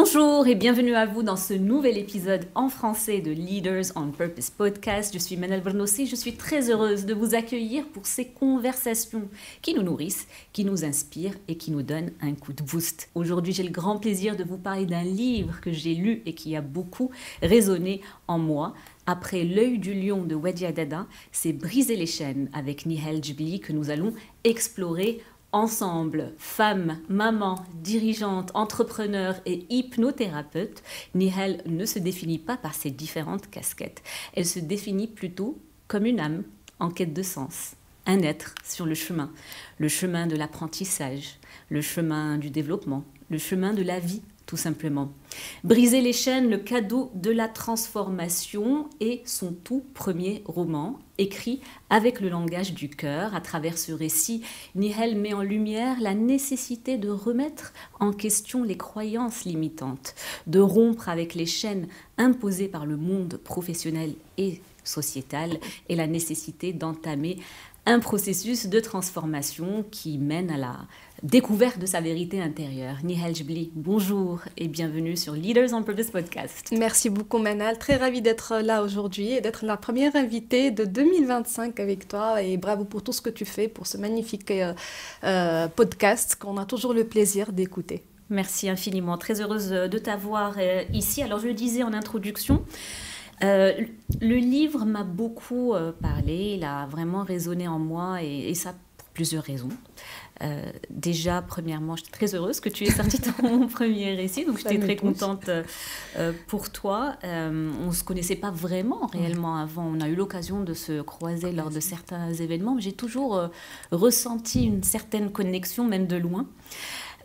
Bonjour et bienvenue à vous dans ce nouvel épisode en français de Leaders on Purpose podcast. Je suis Manal Bernossi, je suis très heureuse de vous accueillir pour ces conversations qui nous nourrissent, qui nous inspirent et qui nous donnent un coup de boost. Aujourd'hui, j'ai le grand plaisir de vous parler d'un livre que j'ai lu et qui a beaucoup résonné en moi. Après L'œil du lion de Wadih Dada, c'est Briser les chaînes avec Nihal Djibli que nous allons explorer ensemble. Femme, maman, dirigeante, entrepreneur et hypnothérapeute, Nihal ne se définit pas par ses différentes casquettes. Elle se définit plutôt comme une âme en quête de sens, un être sur le chemin de l'apprentissage, le chemin du développement, le chemin de la vie, tout simplement. Briser les chaînes, le cadeau de la transformation est son tout premier roman, écrit avec le langage du cœur. À travers ce récit, Nihal met en lumière la nécessité de remettre en question les croyances limitantes, de rompre avec les chaînes imposées par le monde professionnel et sociétal et la nécessité d'entamer un processus de transformation qui mène à la découverte de sa vérité intérieure. Nihal Djibli, bonjour et bienvenue sur Leaders on Purpose podcast. Merci beaucoup Manal, très ravie d'être là aujourd'hui et d'être la première invitée de 2025 avec toi et bravo pour tout ce que tu fais pour ce magnifique podcast qu'on a toujours le plaisir d'écouter. Merci infiniment, très heureuse de t'avoir ici. Alors je le disais en introduction, le livre m'a beaucoup parlé, il a vraiment résonné en moi et ça pour plusieurs raisons. Déjà, premièrement, je suis très heureuse que tu aies sorti ton premier récit, donc j'étais très contente pour toi. On ne se connaissait pas vraiment réellement avant, on a eu l'occasion de se croiser lors de certains événements, mais j'ai toujours ressenti une certaine connexion, même de loin.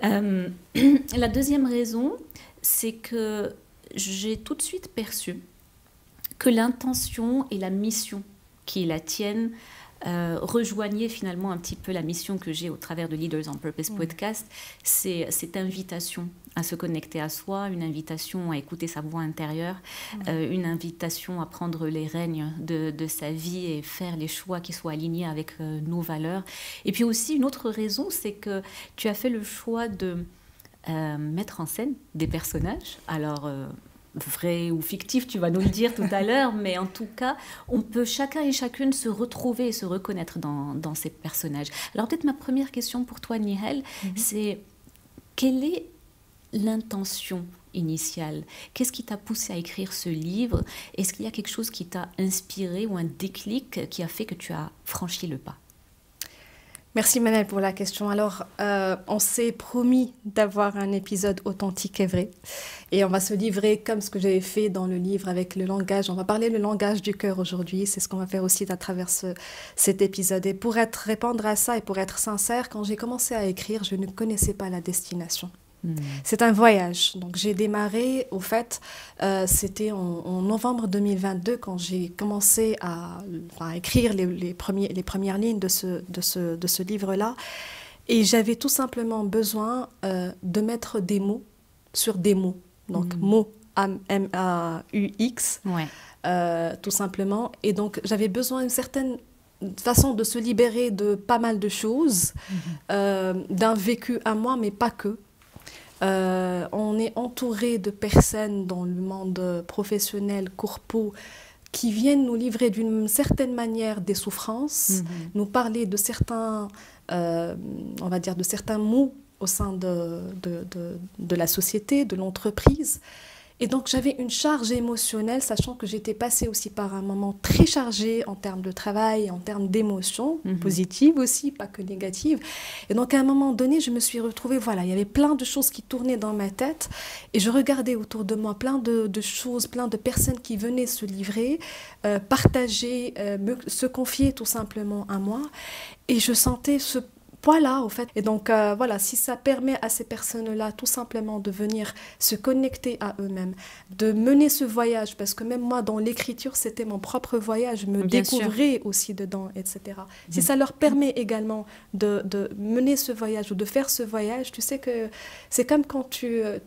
La deuxième raison, c'est que j'ai tout de suite perçu que l'intention et la mission qui est la tienne rejoignaient finalement un petit peu la mission que j'ai au travers de Leaders on Purpose podcast. C'est cette invitation à se connecter à soi, une invitation à écouter sa voix intérieure, une invitation à prendre les rênes de sa vie et faire les choix qui soient alignés avec nos valeurs. Et puis aussi une autre raison, c'est que tu as fait le choix de mettre en scène des personnages. Alors vrai ou fictif, tu vas nous le dire tout à l'heure, mais en tout cas, on peut chacun et chacune se retrouver et se reconnaître dans ces personnages. Alors peut-être ma première question pour toi, Nihal, c'est quelle est l'intention initiale? Qu'est-ce qui t'a poussé à écrire ce livre? Est-ce qu'il y a quelque chose qui t'a inspiré ou un déclic qui a fait que tu as franchi le pas? Merci Manal pour la question. Alors, on s'est promis d'avoir un épisode authentique et vrai. Et on va se livrer comme ce que j'avais fait dans le livre avec le langage. On va parler le langage du cœur aujourd'hui. C'est ce qu'on va faire aussi à travers cet épisode. Et pour répondre à ça et pour être sincère, quand j'ai commencé à écrire, je ne connaissais pas la destination. C'est un voyage. Donc j'ai démarré, au fait, c'était en novembre 2022 quand j'ai commencé à écrire les premières lignes de ce livre-là. Et j'avais tout simplement besoin de mettre des mots sur des mots. Donc mots, M-A-U-X, tout simplement. Et donc j'avais besoin d'une certaine façon de se libérer de pas mal de choses, d'un vécu à moi, mais pas que. On est entouré de personnes dans le monde professionnel, corpo, qui viennent nous livrer d'une certaine manière des souffrances, nous parler de certains, on va dire, de certains mots au sein de la société, de l'entreprise. Et donc, j'avais une charge émotionnelle, sachant que j'étais passée aussi par un moment très chargé en termes de travail, en termes d'émotions, positives aussi, pas que négatives. Et donc, à un moment donné, je me suis retrouvée, voilà, il y avait plein de choses qui tournaient dans ma tête. Et je regardais autour de moi plein de choses, plein de personnes qui venaient se livrer, partager, se confier tout simplement à moi. Et je sentais ce poids-là, au fait. Et donc, voilà, si ça permet à ces personnes-là tout simplement de venir se connecter à eux-mêmes, de mener ce voyage, parce que même moi, dans l'écriture, c'était mon propre voyage, je me découvrais aussi dedans, etc. Si ça leur permet également de mener ce voyage ou de faire ce voyage, tu sais que c'est comme quand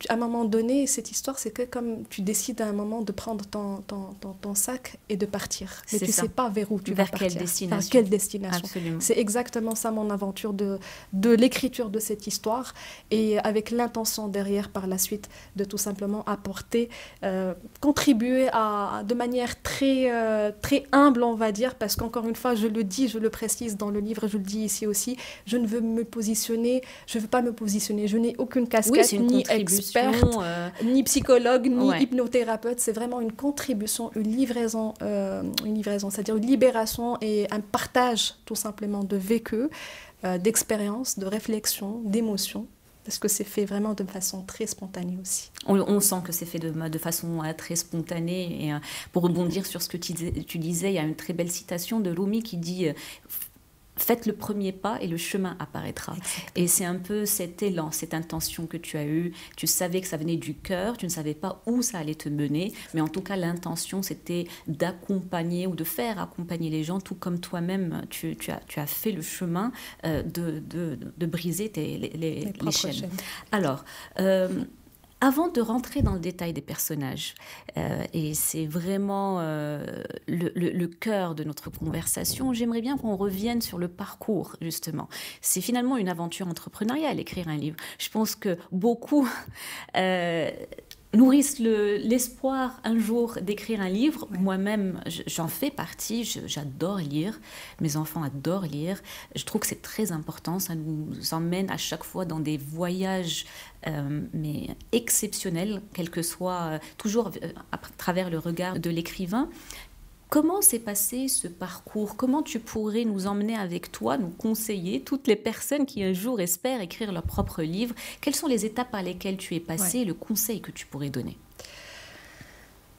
à un moment donné, cette histoire, c'est que comme tu décides à un moment de prendre ton sac et de partir. Mais tu ne sais pas vers où tu vas partir. Quelle destination. Vers quelle destination. Absolument. C'est exactement ça mon aventure de l'écriture de cette histoire et avec l'intention derrière par la suite de tout simplement apporter, contribuer de manière très humble, on va dire, parce qu'encore une fois, je le dis, je le précise dans le livre, je le dis ici aussi, je ne veux pas me positionner, je n'ai aucune casquette, ni experte, ni psychologue, ni hypnothérapeute, c'est vraiment une contribution, une livraison, c'est-à-dire une libération et un partage tout simplement de vécu, d'expérience, de réflexion, d'émotion. Parce que c'est fait vraiment de façon très spontanée aussi. On sent que c'est fait de façon très spontanée. Et pour rebondir sur ce que tu disais, il y a une très belle citation de Rumi qui dit faites le premier pas et le chemin apparaîtra. Exactement. Et c'est un peu cet élan, cette intention que tu as eue. Tu savais que ça venait du cœur, tu ne savais pas où ça allait te mener, mais en tout cas, l'intention, c'était d'accompagner ou de faire accompagner les gens, tout comme toi-même, tu as fait le chemin de briser les chaînes. Alors, avant de rentrer dans le détail des personnages, et c'est vraiment le cœur de notre conversation, j'aimerais bien qu'on revienne sur le parcours, justement. C'est finalement une aventure entrepreneuriale, écrire un livre. Je pense que beaucoup nourrissent l'espoir un jour d'écrire un livre. Ouais. Moi-même, j'en fais partie. J'adore lire. Mes enfants adorent lire. Je trouve que c'est très important. Ça nous emmène à chaque fois dans des voyages mais exceptionnels, quel que soit, toujours à travers le regard de l'écrivain. Comment s'est passé ce parcours? Comment tu pourrais nous emmener avec toi, nous conseiller, toutes les personnes qui un jour espèrent écrire leur propre livre? Quelles sont les étapes par lesquelles tu es passé, le conseil que tu pourrais donner?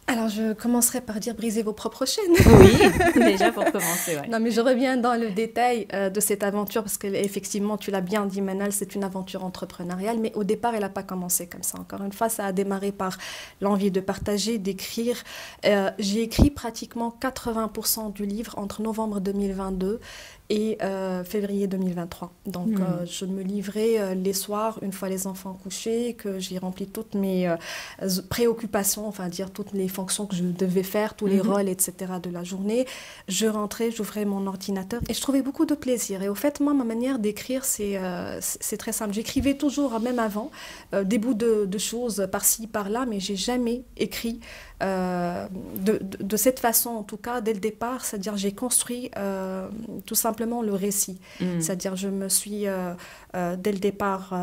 Alors, je commencerai par dire briser vos propres chaînes. Oui, déjà pour commencer. Ouais. Non, mais je reviens dans le détail de cette aventure parce qu'effectivement, tu l'as bien dit, Manal, c'est une aventure entrepreneuriale, mais au départ, elle n'a pas commencé comme ça. Encore une fois, ça a démarré par l'envie de partager, d'écrire. J'ai écrit pratiquement 80% du livre entre novembre 2022 et février 2023. Donc, je me livrais les soirs, une fois les enfants couchés, que j'ai rempli toutes mes préoccupations, enfin dire toutes les fonctions que je devais faire, tous les rôles, etc. de la journée. Je rentrais, j'ouvrais mon ordinateur et je trouvais beaucoup de plaisir. Et au fait, moi, ma manière d'écrire, c'est très simple. J'écrivais toujours, même avant, des bouts de choses par-ci, par-là, mais j'ai jamais écrit de cette façon, en tout cas, dès le départ. C'est-à-dire, j'ai construit tout simplement le récit. C'est-à-dire, je me suis, dès le départ,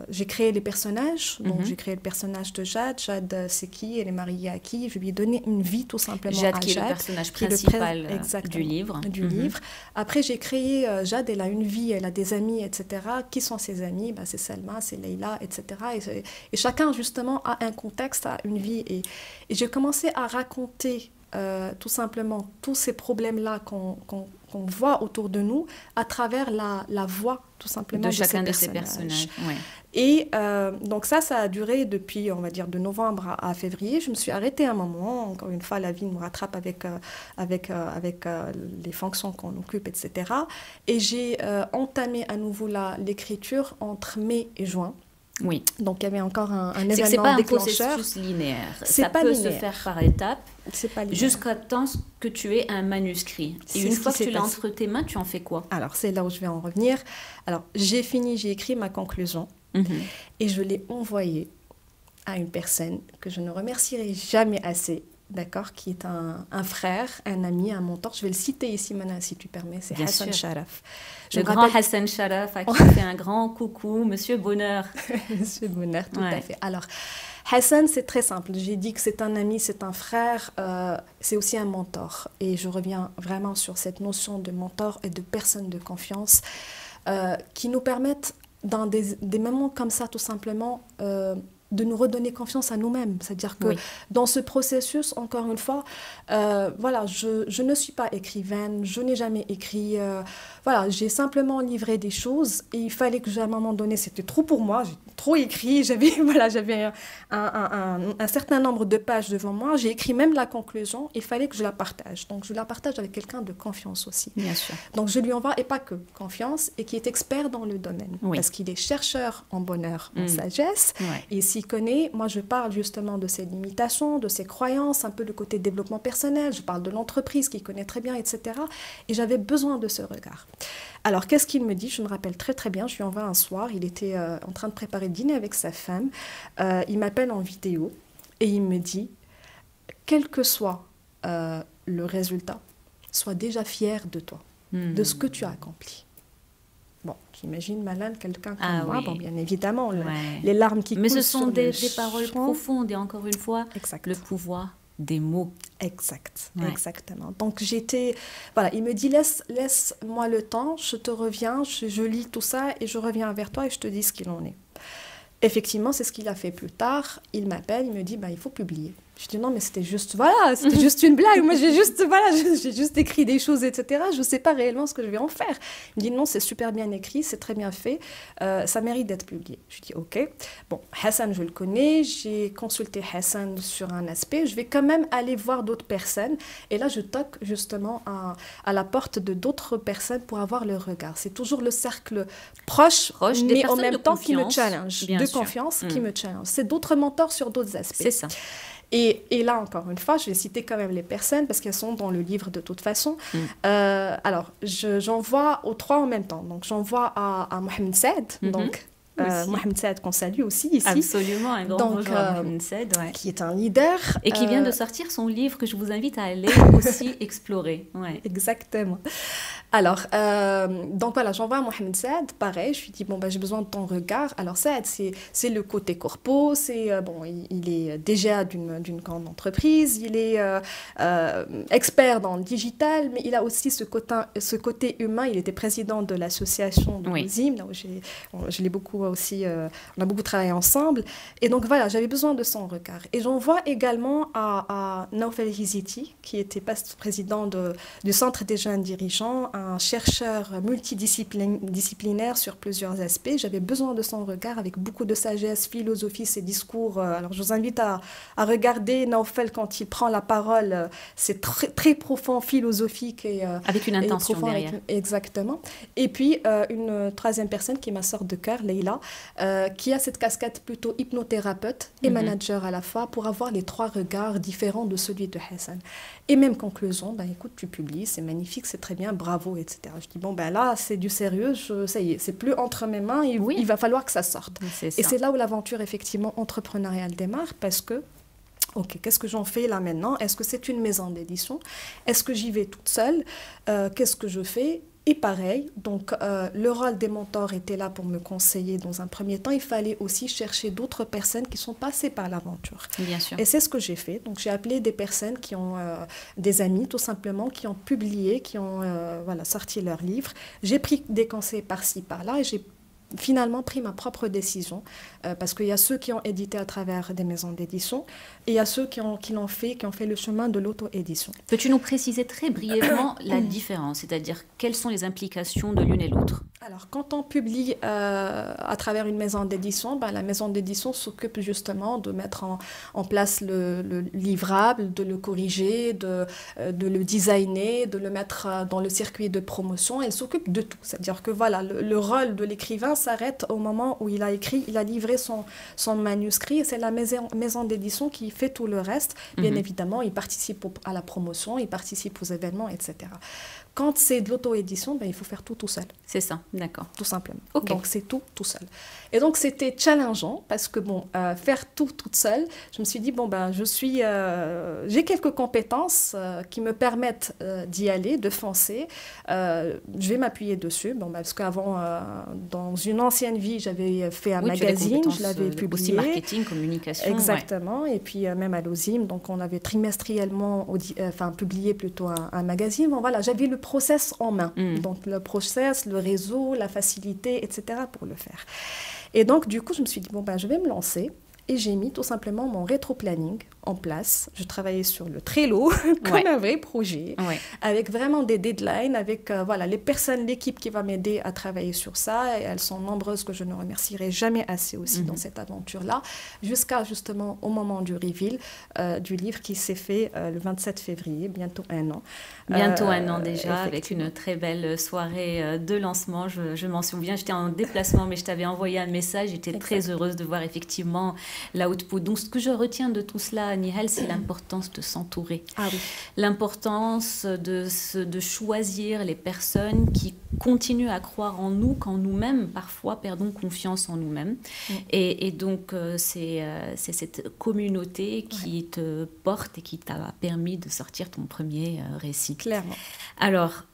j'ai créé les personnages. Donc, j'ai créé le personnage de Jade. Jade, c'est qui? Elle est mariée à qui? Je lui ai donné une vie, tout simplement, Jade, à qui est le personnage principal du livre. Après, j'ai créé Jade, elle a une vie, elle a des amis, etc. Qui sont ses amis? C'est Selma, c'est Leïla, etc. Et chacun, justement, a un contexte, a une vie. Et j'ai commencé à raconter tout simplement tous ces problèmes-là qu'on voit autour de nous à travers la voix, tout simplement, de chacun de ces personnages. Ouais. Et donc ça a duré depuis, on va dire, de novembre à février. Je me suis arrêtée un moment. Encore une fois, la vie nous rattrape avec les fonctions qu'on occupe, etc. Et j'ai entamé à nouveau l'écriture entre mai et juin. Oui. Donc, il y avait encore un événement déclencheur. C'est pas un processus linéaire. Ça peut se faire par étapes jusqu'à temps que tu aies un manuscrit. Et une fois que tu l'as entre tes mains, tu en fais quoi? Alors, c'est là où je vais en revenir. Alors, j'ai écrit ma conclusion et je l'ai envoyée à une personne que je ne remercierai jamais assez, d'accord, qui est un frère, un ami, un mentor. Je vais le citer ici maintenant, si tu permets. C'est Hassan Sharaf. Le grand Hassan Sharaf, à qui fait un grand coucou, Monsieur Bonheur. Monsieur Bonheur, tout à fait. Alors, Hassan, c'est très simple. J'ai dit que c'est un ami, c'est un frère, c'est aussi un mentor. Et je reviens vraiment sur cette notion de mentor et de personne de confiance qui nous permettent, dans des moments comme ça, tout simplement, de nous redonner confiance à nous-mêmes. C'est-à-dire que dans ce processus, encore une fois, voilà, je ne suis pas écrivaine, je n'ai jamais écrit. Voilà, j'ai simplement livré des choses et il fallait que, à un moment donné, c'était trop pour moi, j'ai trop écrit, j'avais un certain nombre de pages devant moi, j'ai écrit même la conclusion, il fallait que je la partage. Donc, je la partage avec quelqu'un de confiance aussi. Bien sûr. Donc, je lui envoie, et pas que confiance, et qui est expert dans le domaine. Parce qu'il est chercheur en bonheur, en sagesse, et s'il connaît, moi je parle justement de ses limitations, de ses croyances, un peu le côté développement personnel, je parle de l'entreprise qu'il connaît très bien, etc. Et j'avais besoin de ce regard. Alors, qu'est-ce qu'il me dit? Je me rappelle très très bien, je lui envoie un soir, il était en train de préparer le dîner avec sa femme, il m'appelle en vidéo et il me dit, quel que soit le résultat, sois déjà fier de toi, de ce que tu as accompli. Bon, j'imagine Malal, quelqu'un comme moi, bon, bien évidemment, les larmes qui coulent. Mais ce sont des paroles champ. profondes et encore une fois, exact. Le pouvoir des mots. Exact, exactement. Donc j'étais, voilà, il me dit laisse-moi le temps, je te reviens, je lis tout ça et je reviens vers toi et je te dis ce qu'il en est. Effectivement, c'est ce qu'il a fait plus tard. Il m'appelle, il me dit, il faut publier. Je dis non, mais c'était juste, c'était juste une blague. Moi, j'ai juste écrit des choses, etc. Je ne sais pas réellement ce que je vais en faire. Il me dit non, c'est super bien écrit, c'est très bien fait, ça mérite d'être publié. Je dis ok. Bon, Hassan, je le connais, j'ai consulté Hassan sur un aspect. Je vais quand même aller voir d'autres personnes. Et là, je toque justement à la porte de d'autres personnes pour avoir leur regard. C'est toujours le cercle proche mais en même temps qui me challenge, de confiance, qui me challenge. C'est d'autres mentors sur d'autres aspects. C'est ça. Et là, encore une fois, je vais citer quand même les personnes parce qu'elles sont dans le livre de toute façon. Alors, j'envoie aux trois en même temps. Donc, j'envoie à Mohamed Saad, donc Mohamed Saad qu'on salue aussi ici. Absolument, un grand bonjour à Mohamed Saad. Qui est un leader. Et qui vient de sortir son livre que je vous invite à aller aussi explorer. Exactement. Alors, donc voilà, j'envoie à Mohamed Saad, pareil, je lui dis, j'ai besoin de ton regard. Alors Saad, c'est le côté corpo, il est DGA d'une grande entreprise, il est expert dans le digital, mais il a aussi ce côté humain. Il était président de l'association de Zim, là où je l'ai beaucoup aussi, on a beaucoup travaillé ensemble. Et donc voilà, j'avais besoin de son regard. Et j'envoie également à Naufel Hiziti, qui était président du Centre des jeunes dirigeants, un chercheur multidisciplinaire sur plusieurs aspects. J'avais besoin de son regard avec beaucoup de sagesse, philosophie, ses discours. Alors, je vous invite à regarder Naufel quand il prend la parole. C'est très, très profond, philosophique. Avec une intention derrière. Exactement. Et puis, une troisième personne qui est ma sœur de cœur, Leïla, qui a cette casquette plutôt hypnothérapeute et manager à la fois pour avoir les trois regards différents de celui de Hassan. Et même conclusion, écoute, tu publies, c'est magnifique, c'est très bien, bravo, etc. Je dis, là, c'est du sérieux, ça y est, c'est plus entre mes mains, il va falloir que ça sorte. Et c'est là où l'aventure, effectivement, entrepreneuriale démarre, parce que, ok, qu'est-ce que j'en fais là maintenant? Est-ce que c'est une maison d'édition? Est-ce que j'y vais toute seule? Qu'est-ce que je fais? Et pareil, donc le rôle des mentors était là pour me conseiller dans un premier temps. Il fallait aussi chercher d'autres personnes qui sont passées par l'aventure. Bien sûr. Et c'est ce que j'ai fait. Donc j'ai appelé des personnes qui ont, des amis tout simplement, qui ont publié, qui ont sorti leurs livres. J'ai pris des conseils par-ci, par-là et j'ai finalement pris ma propre décision parce qu'il y a ceux qui ont édité à travers des maisons d'édition et il y a ceux qui ont fait le chemin de l'auto-édition. Peux-tu nous préciser très brièvement la différence, c'est-à-dire quelles sont les implications de l'une et l'autre? Alors, quand on publie à travers une maison d'édition, la maison d'édition s'occupe justement de mettre en place le livrable, de le corriger, de le designer, de le mettre dans le circuit de promotion. Elle s'occupe de tout. C'est-à-dire que le rôle de l'écrivain s'arrête au moment où il a écrit, il a livré son manuscrit. Et c'est la maison d'édition qui fait tout le reste. Bien évidemment, il participe à la promotion, il participe aux événements, etc. Quand c'est de l'auto-édition, il faut faire tout seul. C'est ça, d'accord. Tout simplement. Okay. Donc, c'est tout seul. Et donc, c'était challengeant parce que, faire tout toute seule, je me suis dit, j'ai quelques compétences qui me permettent d'y aller, de foncer. Je vais m'appuyer dessus. Parce qu'avant, dans une ancienne vie, j'avais fait un magazine, je l'avais publié. Aussi marketing, communication. Exactement. Ouais. Et puis, même à l'OSIM, donc on avait trimestriellement publié plutôt un magazine. J'avais le process en main. Donc, le process, le réseau, la facilité, etc. pour le faire. Et donc, du coup, je me suis dit, je vais me lancer. Et j'ai mis tout simplement mon rétro-planning en place. Je travaillais sur le Trello comme un vrai projet, avec vraiment des deadlines, avec les personnes, l'équipe qui va m'aider à travailler sur ça. Et elles sont nombreuses que je ne remercierai jamais assez aussi dans cette aventure-là, jusqu'à justement au moment du reveal du livre qui s'est fait le 27 février, bientôt un an. Bientôt un an déjà, avec une très belle soirée de lancement. Je m'en souviens, j'étais en déplacement, mais je t'avais envoyé un message. J'étais très heureuse de voir effectivement l'output. Donc, ce que je retiens de tout cela, Nihal, c'est l'importance de s'entourer. Ah oui. L'importance de choisir les personnes qui continuent à croire en nous quand nous-mêmes, parfois, perdons confiance en nous-mêmes. Et donc, c'est cette communauté qui te porte et qui t'a permis de sortir ton premier récit. Clairement. Alors,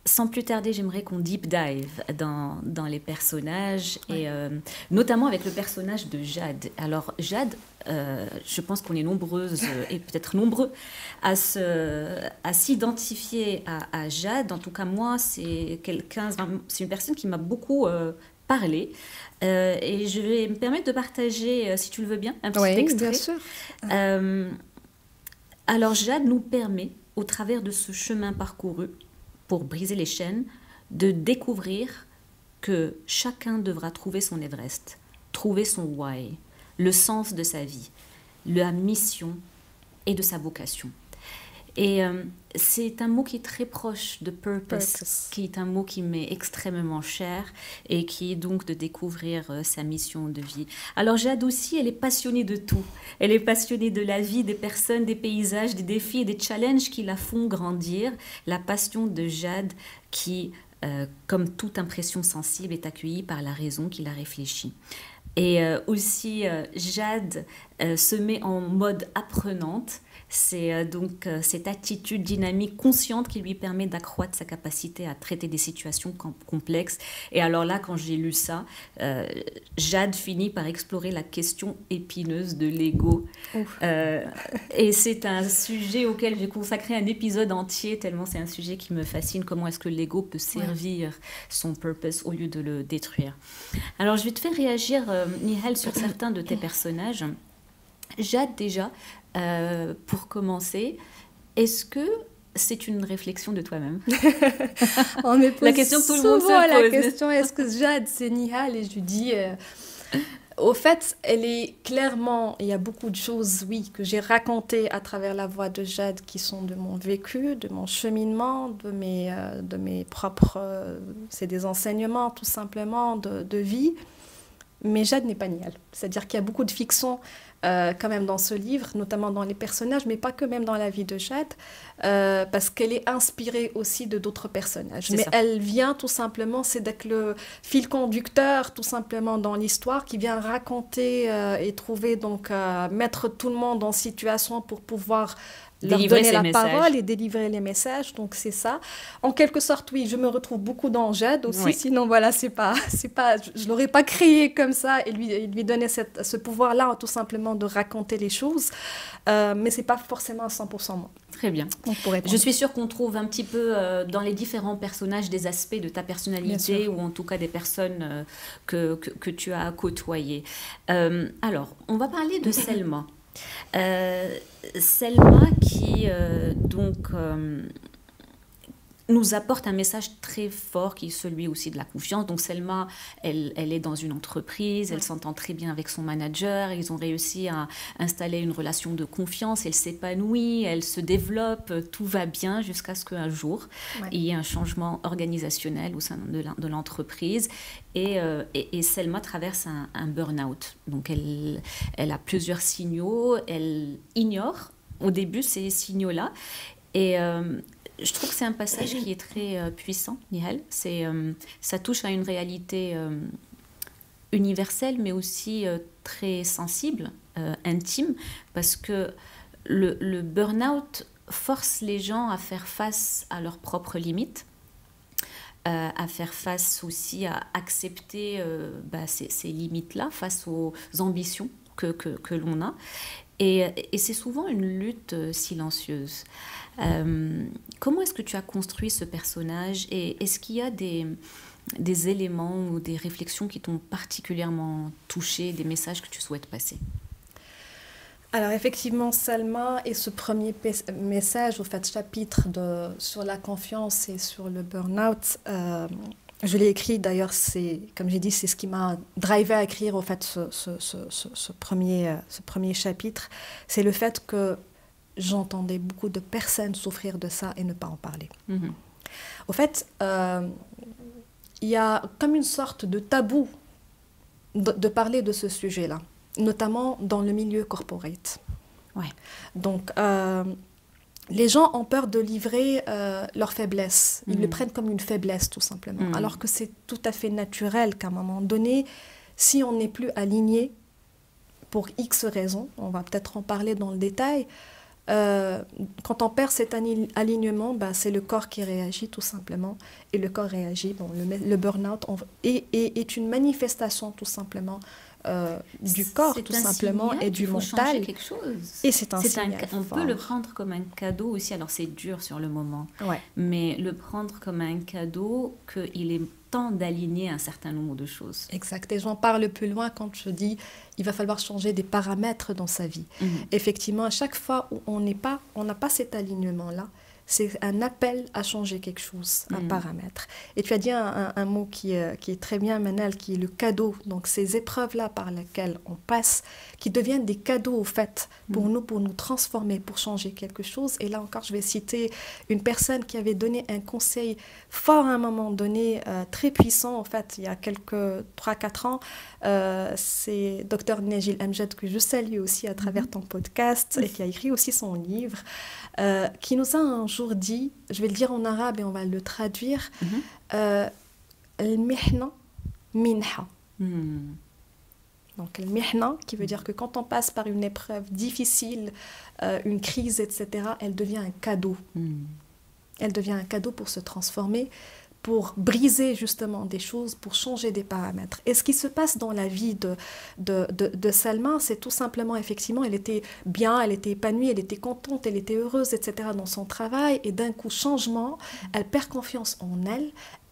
sans plus tarder, j'aimerais qu'on deep dive dans les personnages, et notamment avec le personnage de Jade. Alors, Jade, je pense qu'on est nombreuses et peut-être nombreux à s'identifier à Jade. En tout cas, moi, c'est une personne qui m'a beaucoup parlé. Et je vais me permettre de partager, si tu le veux bien, un petit extrait. Bien sûr. Alors, Jade nous permet, au travers de ce chemin parcouru, pour briser les chaînes, de découvrir que chacun devra trouver son Everest, trouver son why, le sens de sa vie, la mission et de sa vocation. Et c'est un mot qui est très proche de purpose, qui est un mot qui m'est extrêmement cher et qui est donc de découvrir sa mission de vie. Alors Jade aussi, elle est passionnée de tout. Elle est passionnée de la vie, des personnes, des paysages, des défis et des challenges qui la font grandir. La passion de Jade qui, comme toute impression sensible, est accueillie par la raison qui la réfléchit. Et aussi, Jade se met en mode apprenante. C'est donc cette attitude dynamique, consciente, qui lui permet d'accroître sa capacité à traiter des situations complexes. Et alors là, quand j'ai lu ça, Jade finit par explorer la question épineuse de l'ego. Et c'est un sujet auquel j'ai consacré un épisode entier, tellement c'est un sujet qui me fascine. Comment est-ce que l'ego peut servir son purpose au lieu de le détruire? Alors, je vais te faire réagir, Nihal, sur certains de tes personnages. Jade, déjà, pour commencer, est-ce que c'est une réflexion de toi-même? On me pose la question que tout le monde se pose. La question, est-ce que Jade, c'est Nihal? Et je lui dis... Au fait, elle est clairement... Il y a beaucoup de choses, oui, que j'ai racontées à travers la voix de Jade qui sont de mon vécu, de mon cheminement, de mes propres... c'est des enseignements, tout simplement, de vie. Mais Jade n'est pas Nihal. C'est-à-dire qu'il y a beaucoup de fiction quand même dans ce livre, notamment dans les personnages, mais pas que, même dans la vie de Jade, parce qu'elle est inspirée aussi de d'autres personnages. Mais elle vient tout simplement, c'est d'être le fil conducteur tout simplement dans l'histoire, qui vient raconter et trouver, donc mettre tout le monde en situation pour pouvoir leur donner la parole et délivrer les messages. Donc c'est ça. En quelque sorte, oui, je me retrouve beaucoup dans Jade aussi. Sinon, voilà, c'est pas, je l'aurais pas créé comme ça et lui donner ce pouvoir-là, tout simplement, de raconter les choses. Mais c'est pas forcément à 100% moi. Très bien. Je suis sûre qu'on trouve un petit peu dans les différents personnages des aspects de ta personnalité, ou en tout cas des personnes que tu as côtoyées. Alors, on va parler de Selma. Selma qui nous apporte un message très fort qui est celui aussi de la confiance. Donc Selma, elle est dans une entreprise, elle s'entend très bien avec son manager, ils ont réussi à installer une relation de confiance, elle s'épanouit, elle se développe, tout va bien jusqu'à ce qu'un jour, il y ait un changement organisationnel au sein de l'entreprise. Et Selma traverse un burn-out. Donc elle a plusieurs signaux, elle ignore au début ces signaux-là. Et je trouve que c'est un passage qui est très puissant, Nihal. Ça touche à une réalité universelle, mais aussi très sensible, intime, parce que le burn-out force les gens à faire face à leurs propres limites, à faire face aussi à accepter ces limites-là face aux ambitions que l'on a. Et c'est souvent une lutte silencieuse. Comment est-ce que tu as construit ce personnage, et est-ce qu'il y a des éléments ou des réflexions qui t'ont particulièrement touché, des messages que tu souhaites passer? Alors effectivement, Selma et ce premier message, au fait, chapitre sur la confiance et sur le burn-out, je l'ai écrit d'ailleurs, comme j'ai dit, c'est ce qui m'a drivé à écrire au fait ce premier chapitre. C'est le fait que j'entendais beaucoup de personnes souffrir de ça et ne pas en parler. Mm-hmm. Au fait, il y a comme une sorte de tabou de parler de ce sujet-là. notamment dans le milieu corporate. Ouais. Donc, les gens ont peur de livrer leur faiblesse. Ils le prennent comme une faiblesse, tout simplement. Alors que c'est tout à fait naturel qu'à un moment donné, si on n'est plus aligné, pour X raisons, on va peut-être en parler dans le détail, quand on perd cet alignement, c'est le corps qui réagit tout simplement. Et le corps réagit. Bon, le burn-out est une manifestation tout simplement du corps tout simplement et du mental. Quelque chose. Et c'est un signal on fort. peut le prendre comme un cadeau aussi. Alors c'est dur sur le moment, ouais. Mais le prendre comme un cadeau qu'il est temps d'aligner un certain nombre de choses. Exact. Et j'en parle plus loin quand je dis il va falloir changer des paramètres dans sa vie. Effectivement, à chaque fois où on n'a pas cet alignement-là, c'est un appel à changer quelque chose, un paramètre. Et tu as dit un mot qui est très bien, Manal, qui est le cadeau. Donc ces épreuves-là par lesquelles on passe, qui deviennent des cadeaux au fait pour nous transformer, pour changer quelque chose. Et là encore, je vais citer une personne qui avait donné un conseil fort à un moment donné, très puissant en fait, il y a quelques 3-4 ans. C'est Dr Najil Amjad, que je salue aussi à travers ton podcast, et qui a écrit aussi son livre, qui nous a un jour dit, je vais le dire en arabe et on va le traduire, al-mihna minha. Donc, al-mihna, qui veut dire que quand on passe par une épreuve difficile, une crise, etc., elle devient un cadeau. Elle devient un cadeau pour se transformer, pour briser justement des choses, pour changer des paramètres. Et ce qui se passe dans la vie de Salma, c'est tout simplement, effectivement, elle était bien, elle était épanouie, elle était contente, elle était heureuse, etc. dans son travail. Et d'un coup, changement, elle perd confiance en elle.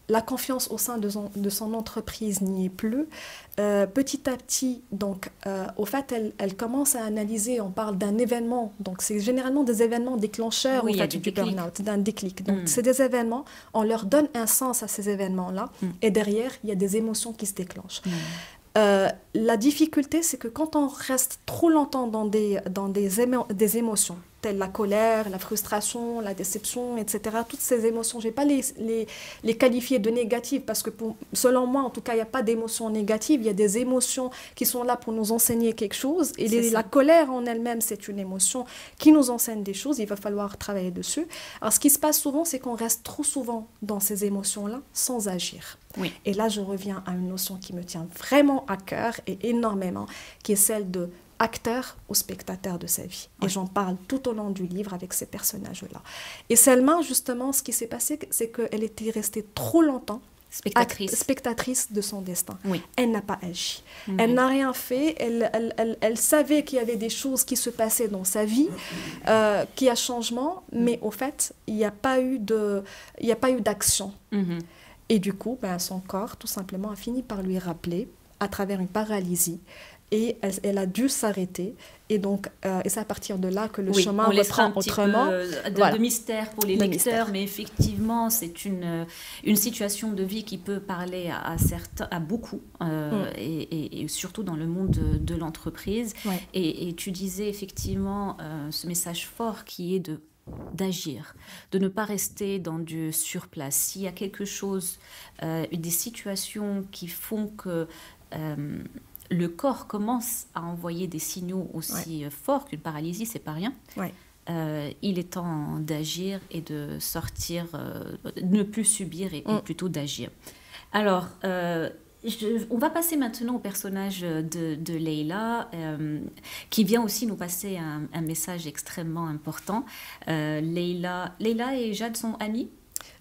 La confiance au sein de son entreprise n'y est plus. Petit à petit, donc, au fait, elle commence à analyser, on parle d'un événement, donc c'est généralement des événements déclencheurs en fait, du burn-out, d'un déclic. Donc, c'est des événements, on leur donne un sens à ces événements-là, et derrière, il y a des émotions qui se déclenchent. La difficulté, c'est que quand on reste trop longtemps dans des émotions, telles la colère, la frustration, la déception, etc., toutes ces émotions, je ne vais pas les qualifier de négatives, parce que selon moi, en tout cas, il n'y a pas d'émotions négatives, il y a des émotions qui sont là pour nous enseigner quelque chose, et la colère en elle-même, c'est une émotion qui nous enseigne des choses, il va falloir travailler dessus. Alors, ce qui se passe souvent, c'est qu'on reste trop souvent dans ces émotions-là, sans agir. Oui. Et là, je reviens à une notion qui me tient vraiment à cœur, et énormément, qui est celle de acteur ou spectateur de sa vie. Et j'en parle tout au long du livre avec ces personnages-là. Et Selma, justement, ce qui s'est passé, c'est qu'elle était restée trop longtemps spectatrice de son destin. Oui. Elle n'a pas agi. Elle n'a rien fait. Elle savait qu'il y avait des choses qui se passaient dans sa vie, qu'il y a changement, mais au fait, il n'y a pas eu d'action. Et du coup, son corps, tout simplement, a fini par lui rappeler, à travers une paralysie, et elle a dû s'arrêter. Et donc, et c'est à partir de là que le chemin reprend autrement. De mystère pour les lecteurs, mais effectivement, c'est une situation de vie qui peut parler à beaucoup, et surtout dans le monde de l'entreprise. Ouais. Et tu disais effectivement ce message fort qui est d'agir, de ne pas rester dans du surplace. S'il y a quelque chose, des situations qui font que le corps commence à envoyer des signaux aussi forts qu'une paralysie, c'est pas rien. Ouais. Il est temps d'agir et de sortir, de ne plus subir et plutôt d'agir. Alors, on va passer maintenant au personnage de Leila, qui vient aussi nous passer un message extrêmement important. Leila et Jade sont amies.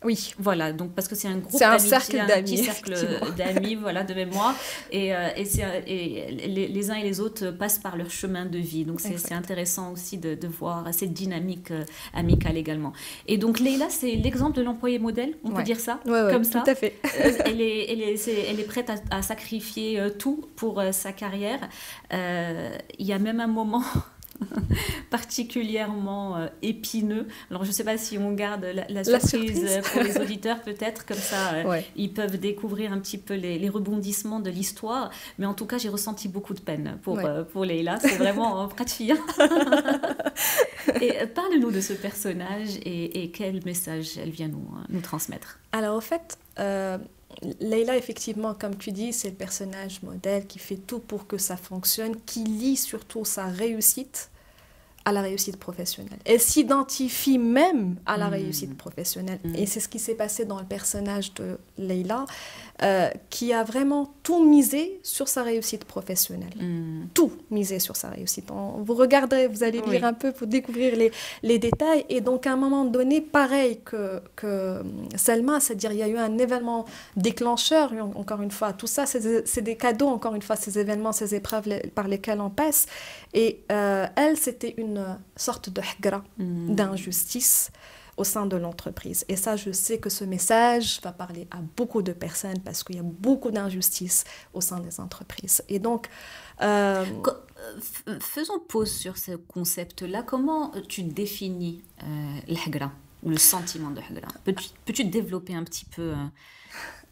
Oui. Voilà, donc parce que c'est un groupe d'amitié, cercle d'amis, petit cercle d'amis, voilà, de mémoire, et les uns et les autres passent par leur chemin de vie. Donc c'est intéressant aussi de voir cette dynamique amicale également. Et donc Leila, c'est l'exemple de l'employé modèle, on peut dire ça, comme ça. Tout à fait. Elle est prête à sacrifier tout pour sa carrière. Il y a même un moment particulièrement épineux. Alors, je ne sais pas si on garde la surprise pour les auditeurs, peut-être, comme ça, ils peuvent découvrir un petit peu les rebondissements de l'histoire. Mais en tout cas, j'ai ressenti beaucoup de peine pour Leila. C'est vraiment prat de fille. Et parle-nous de ce personnage et quel message elle vient nous transmettre. Alors, en fait, Leïla, effectivement, comme tu dis, c'est le personnage modèle qui fait tout pour que ça fonctionne, qui lie surtout sa réussite à la réussite professionnelle. Elle s'identifie même à la réussite professionnelle. Et c'est ce qui s'est passé dans le personnage de Leïla, qui a vraiment tout misé sur sa réussite professionnelle. Tout misé sur sa réussite. Vous regarderez, vous allez lire un peu pour découvrir les détails. Et donc, à un moment donné, pareil que Selma, c'est-à-dire il y a eu un événement déclencheur, encore une fois. Tout ça, c'est des cadeaux, encore une fois, ces événements, ces épreuves par lesquelles on passe. Et elle, c'était une sorte de hgra, d'injustice au sein de l'entreprise. Et ça, je sais que ce message va parler à beaucoup de personnes parce qu'il y a beaucoup d'injustices au sein des entreprises. Et donc... Faisons pause sur ce concept-là. Comment tu définis l'hgra, ou le sentiment de hgra? Peux-tu développer un petit peu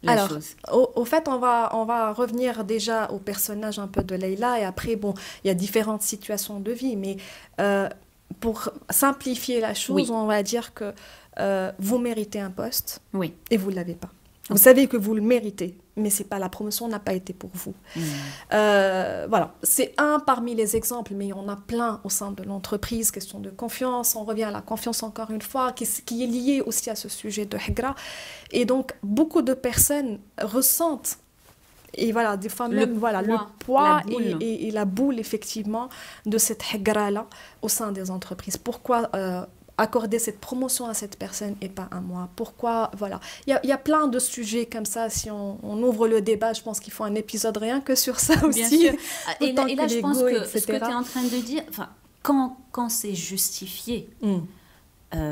la chose? Au fait, on va revenir déjà au personnage un peu de Leïla et après, bon, il y a différentes situations de vie, mais pour simplifier la chose, on va dire que vous méritez un poste et vous ne l'avez pas. Vous savez que vous le méritez, mais c'est pas, la promotion n'a pas été pour vous. Voilà, c'est un parmi les exemples, mais il y en a plein au sein de l'entreprise. Question de confiance, on revient à la confiance encore une fois, qui est liée aussi à ce sujet de hgra. Et donc, beaucoup de personnes ressentent, et voilà, des fois même, le poids et la boule, effectivement, de cette hgra-là au sein des entreprises. Pourquoi accorder cette promotion à cette personne et pas à moi? Pourquoi? Voilà. Il y a plein de sujets comme ça. Si on ouvre le débat, je pense qu'il faut un épisode rien que sur ça aussi. Bien sûr. Et là je pense que ce que tu es en train de dire, quand c'est justifié, on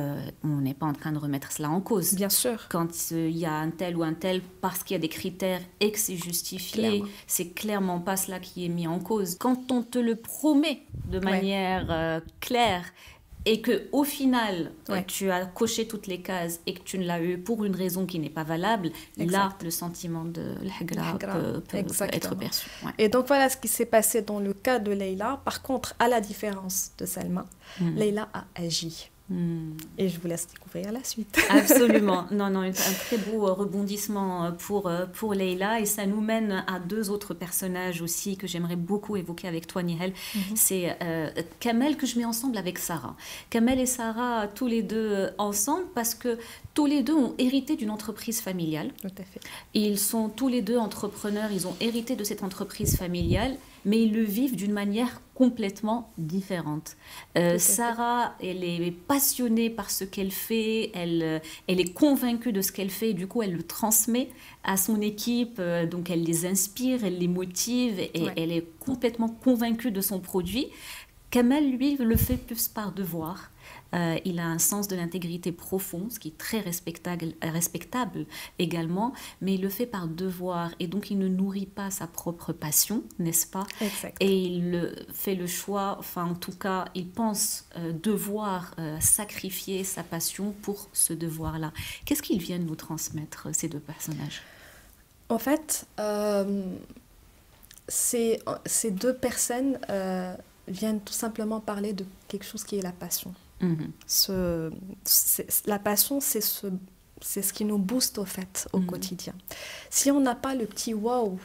n'est pas en train de remettre cela en cause. Bien sûr. Quand il y a un tel ou un tel, parce qu'il y a des critères et que c'est justifié, c'est clairement pas cela qui est mis en cause. Quand on te le promet de manière claire, et qu'au final, tu as coché toutes les cases et que tu ne l'as eu pour une raison qui n'est pas valable, là, le sentiment de l'hgra peut être perçu. Et donc, voilà ce qui s'est passé dans le cas de Leïla. Par contre, à la différence de Selma, Leïla a agi. Et je vous laisse découvrir la suite. Absolument. Non, un très beau rebondissement pour Leïla. Et ça nous mène à deux autres personnages aussi que j'aimerais beaucoup évoquer avec toi, Nihel. C'est Kamel, que je mets ensemble avec Sarah. Kamel et Sarah, tous les deux ensemble, parce que tous les deux ont hérité d'une entreprise familiale. Tout à fait. Et ils sont tous les deux entrepreneurs. Ils ont hérité de cette entreprise familiale, mais ils le vivent d'une manière complètement différente. Sarah, elle est passionnée par ce qu'elle fait, elle est convaincue de ce qu'elle fait, et du coup elle le transmet à son équipe, donc elle les inspire, elle les motive, et elle est complètement convaincue de son produit. Kamel, lui, le fait plus par devoir. Il a un sens de l'intégrité profond, ce qui est très respectable également, mais il le fait par devoir, et donc il ne nourrit pas sa propre passion, n'est-ce pas? Exact. Et il fait le choix, enfin en tout cas, il pense devoir sacrifier sa passion pour ce devoir-là. Qu'est-ce qu'ils viennent nous transmettre, ces deux personnages? En fait, ces deux personnes viennent tout simplement parler de quelque chose qui est la passion. La passion, c'est ce qui nous booste au fait au quotidien. Si on n'a pas le petit wow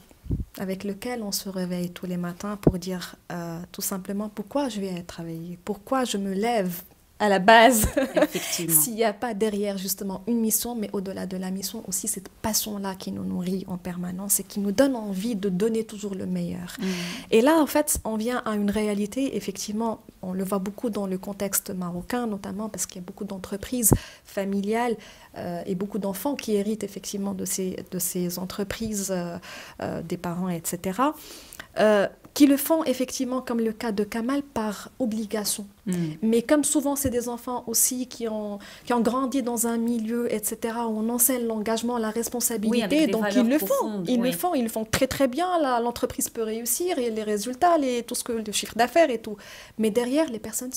avec lequel on se réveille tous les matins pour dire tout simplement pourquoi je vais travailler, pourquoi je me lève à la base, s'il n'y a pas derrière justement une mission, mais au-delà de la mission aussi cette passion-là qui nous nourrit en permanence et qui nous donne envie de donner toujours le meilleur. Et là, en fait, on vient à une réalité, effectivement, on le voit beaucoup dans le contexte marocain, notamment parce qu'il y a beaucoup d'entreprises familiales et beaucoup d'enfants qui héritent effectivement de ces entreprises, des parents, etc., qui le font effectivement, comme le cas de Kamal, par obligation. Mais comme souvent, c'est des enfants aussi qui ont grandi dans un milieu, etc., où on enseigne l'engagement, la responsabilité, donc ils le font. Ils le font très très bien, l'entreprise peut réussir, et les résultats, tout ce que le chiffre d'affaires et tout. Mais derrière, les personnes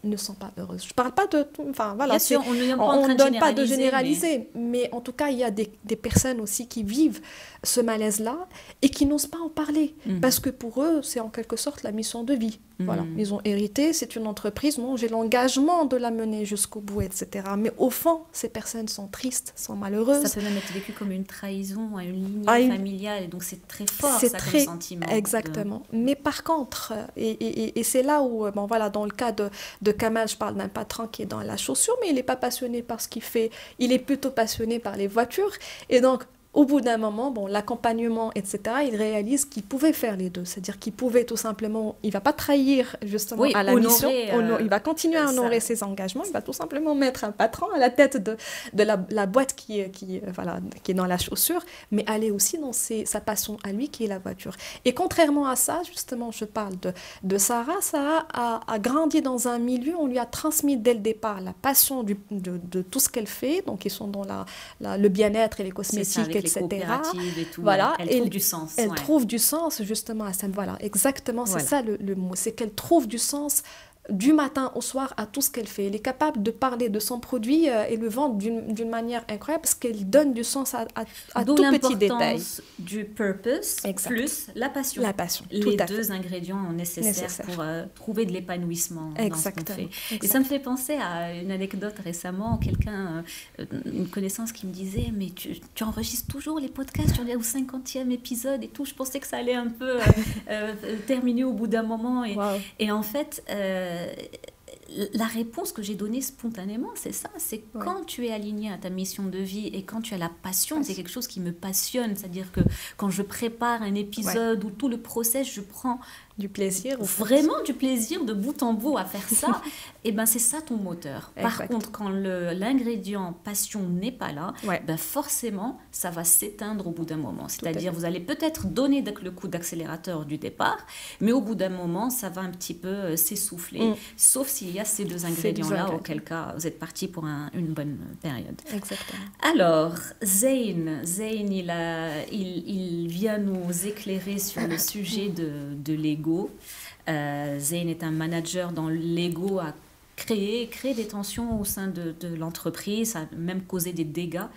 ne sont pas heureuses. Je ne parle pas de... Enfin, voilà, bien sûr, on ne donne pas de généraliser, mais en tout cas, il y a des personnes aussi qui vivent ce malaise-là et qui n'osent pas en parler, parce que pour eux, c'est en quelque sorte la mission de vie. Voilà, ils ont hérité, c'est une entreprise l'entreprise, non, j'ai l'engagement de la mener jusqu'au bout, etc. Mais au fond, ces personnes sont tristes, sont malheureuses. Ça peut même être vécu comme une trahison à une lignée familiale, et donc c'est très fort, ça, comme sentiment. Exactement. Mais par contre, et c'est là où, bon voilà, dans le cas de Kamal, je parle d'un patron qui est dans la chaussure, mais il n'est pas passionné par ce qu'il fait, il est plutôt passionné par les voitures, et donc, au bout d'un moment, bon, l'accompagnement, etc., il réalise qu'il pouvait faire les deux. C'est-à-dire qu'il pouvait tout simplement, il ne va pas trahir justement à la mission, il va continuer à honorer ses engagements, il va tout simplement mettre un patron à la tête de la boîte qui est dans la chaussure, mais aller aussi dans sa passion à lui qui est la voiture. Et contrairement à ça, justement, je parle de Sarah. Sarah a grandi dans un milieu, on lui a transmis dès le départ la passion de tout ce qu'elle fait, donc ils sont dans le bien-être et les cosmétiques, etc. Et tout, voilà, elle trouve du sens. Elle trouve du sens justement à ça. Voilà, exactement, c'est ça le mot. C'est qu'elle trouve du sens du matin au soir à tout ce qu'elle fait. Elle est capable de parler de son produit et le vendre d'une manière incroyable parce qu'elle donne du sens à tout petit détail. Du purpose plus la passion. La passion, les deux ingrédients nécessaires pour trouver de l'épanouissement dans ce qu'on fait. Et ça me fait penser à une anecdote récemment, une connaissance qui me disait, mais tu enregistres toujours les podcasts, tu en es au 50e épisode et tout. Je pensais que ça allait un peu terminer au bout d'un moment. Et en fait... la réponse que j'ai donnée spontanément, c'est ça, c'est quand tu es aligné à ta mission de vie et quand tu as la passion, c'est quelque chose qui me passionne, c'est-à-dire que quand je prépare un épisode ou tout le process, je prends du plaisir, vraiment du plaisir de bout en bout à faire ça, et ben c'est ça ton moteur. Par contre, quand l'ingrédient passion n'est pas là, ben forcément ça va s'éteindre au bout d'un moment. C'est-à-dire vous allez peut-être donner le coup d'accélérateur du départ, mais au bout d'un moment ça va un petit peu s'essouffler, sauf s'il y a ces deux ingrédients-là, auquel cas vous êtes parti pour une bonne période. Exactement. Alors, Zayn, il vient nous éclairer sur le sujet de l'ego. Zayn est un manager dont l'ego a créé des tensions au sein de l'entreprise, ça a même causé des dégâts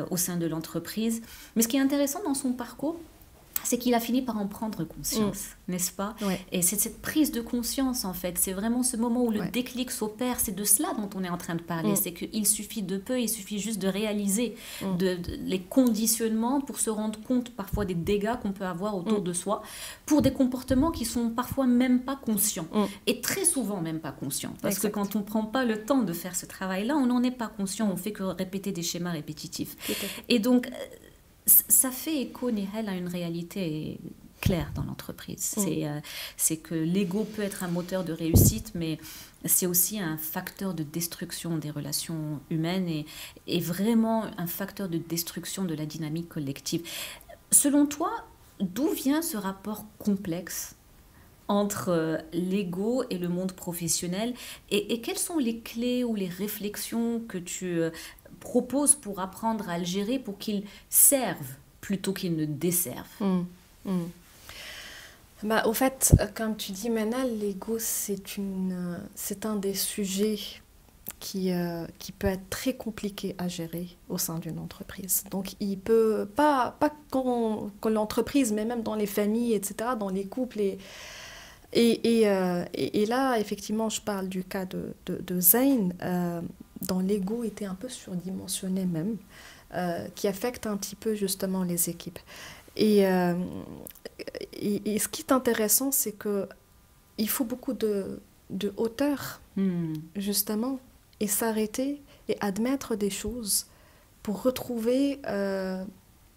au sein de l'entreprise. Mais ce qui est intéressant dans son parcours, c'est qu'il a fini par en prendre conscience, n'est-ce pas? Et c'est cette prise de conscience, en fait. C'est vraiment ce moment où le déclic s'opère. C'est de cela dont on est en train de parler. C'est qu'il suffit de peu, il suffit juste de réaliser les conditionnements pour se rendre compte parfois des dégâts qu'on peut avoir autour de soi pour des comportements qui sont parfois même pas conscients. Et très souvent même pas conscients. Parce que quand on prend pas le temps de faire ce travail-là, on n'en est pas conscient. On fait que répéter des schémas répétitifs. Et donc... ça fait écho, Nihal, à une réalité claire dans l'entreprise. C'est que l'ego peut être un moteur de réussite, mais c'est aussi un facteur de destruction des relations humaines et vraiment un facteur de destruction de la dynamique collective. Selon toi, d'où vient ce rapport complexe entre l'ego et le monde professionnel et quelles sont les clés ou les réflexions que tu proposes pour apprendre à le gérer pour qu'il serve plutôt qu'il ne desserve? Bah, au fait, comme tu dis, Manal, l'ego, c'est un des sujets qui peut être très compliqué à gérer au sein d'une entreprise. Donc, il peut, pas quand l'entreprise, mais même dans les familles, etc., dans les couples. Et là, effectivement, je parle du cas de Zayn, dont l'ego était un peu surdimensionné même, qui affecte un petit peu justement les équipes. Et ce qui est intéressant, c'est qu'il faut beaucoup de hauteur, justement, et s'arrêter et admettre des choses pour retrouver...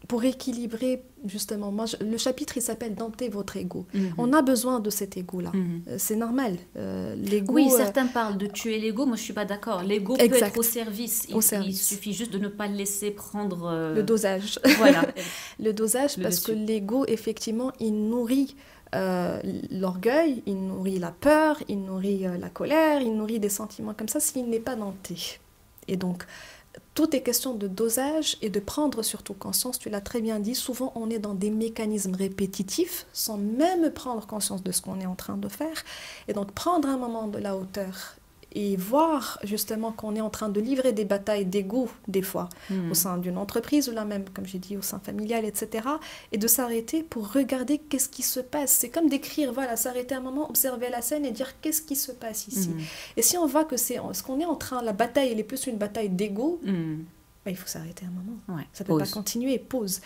pour équilibrer, justement. Le chapitre, il s'appelle « Dompter votre ego ». On a besoin de cet ego-là. C'est normal. L'ego, oui, certains parlent de tuer l'ego. Moi, je ne suis pas d'accord. L'ego peut être au service. Il suffit juste de ne pas le laisser prendre... le dosage. Voilà. Le dosage, parce que l'ego, effectivement, il nourrit l'orgueil, il nourrit la peur, il nourrit la colère, il nourrit des sentiments comme ça s'il n'est pas dompté. Et donc... tout est question de dosage et de prendre surtout conscience. Tu l'as très bien dit, souvent on est dans des mécanismes répétitifs sans même prendre conscience de ce qu'on est en train de faire. Et donc prendre un moment de la hauteur et voir justement qu'on est en train de livrer des batailles d'ego des fois au sein d'une entreprise ou là même, comme j'ai dit, au sein familial, etc. Et de s'arrêter pour regarder qu'est-ce qui se passe. C'est comme d'écrire, voilà, s'arrêter un moment, observer la scène et dire qu'est-ce qui se passe ici. Et si on voit que c'est ce qu'on est en train, la bataille, elle est plus une bataille d'ego, il faut s'arrêter un moment. Ouais, ça ne peut pas continuer, pause.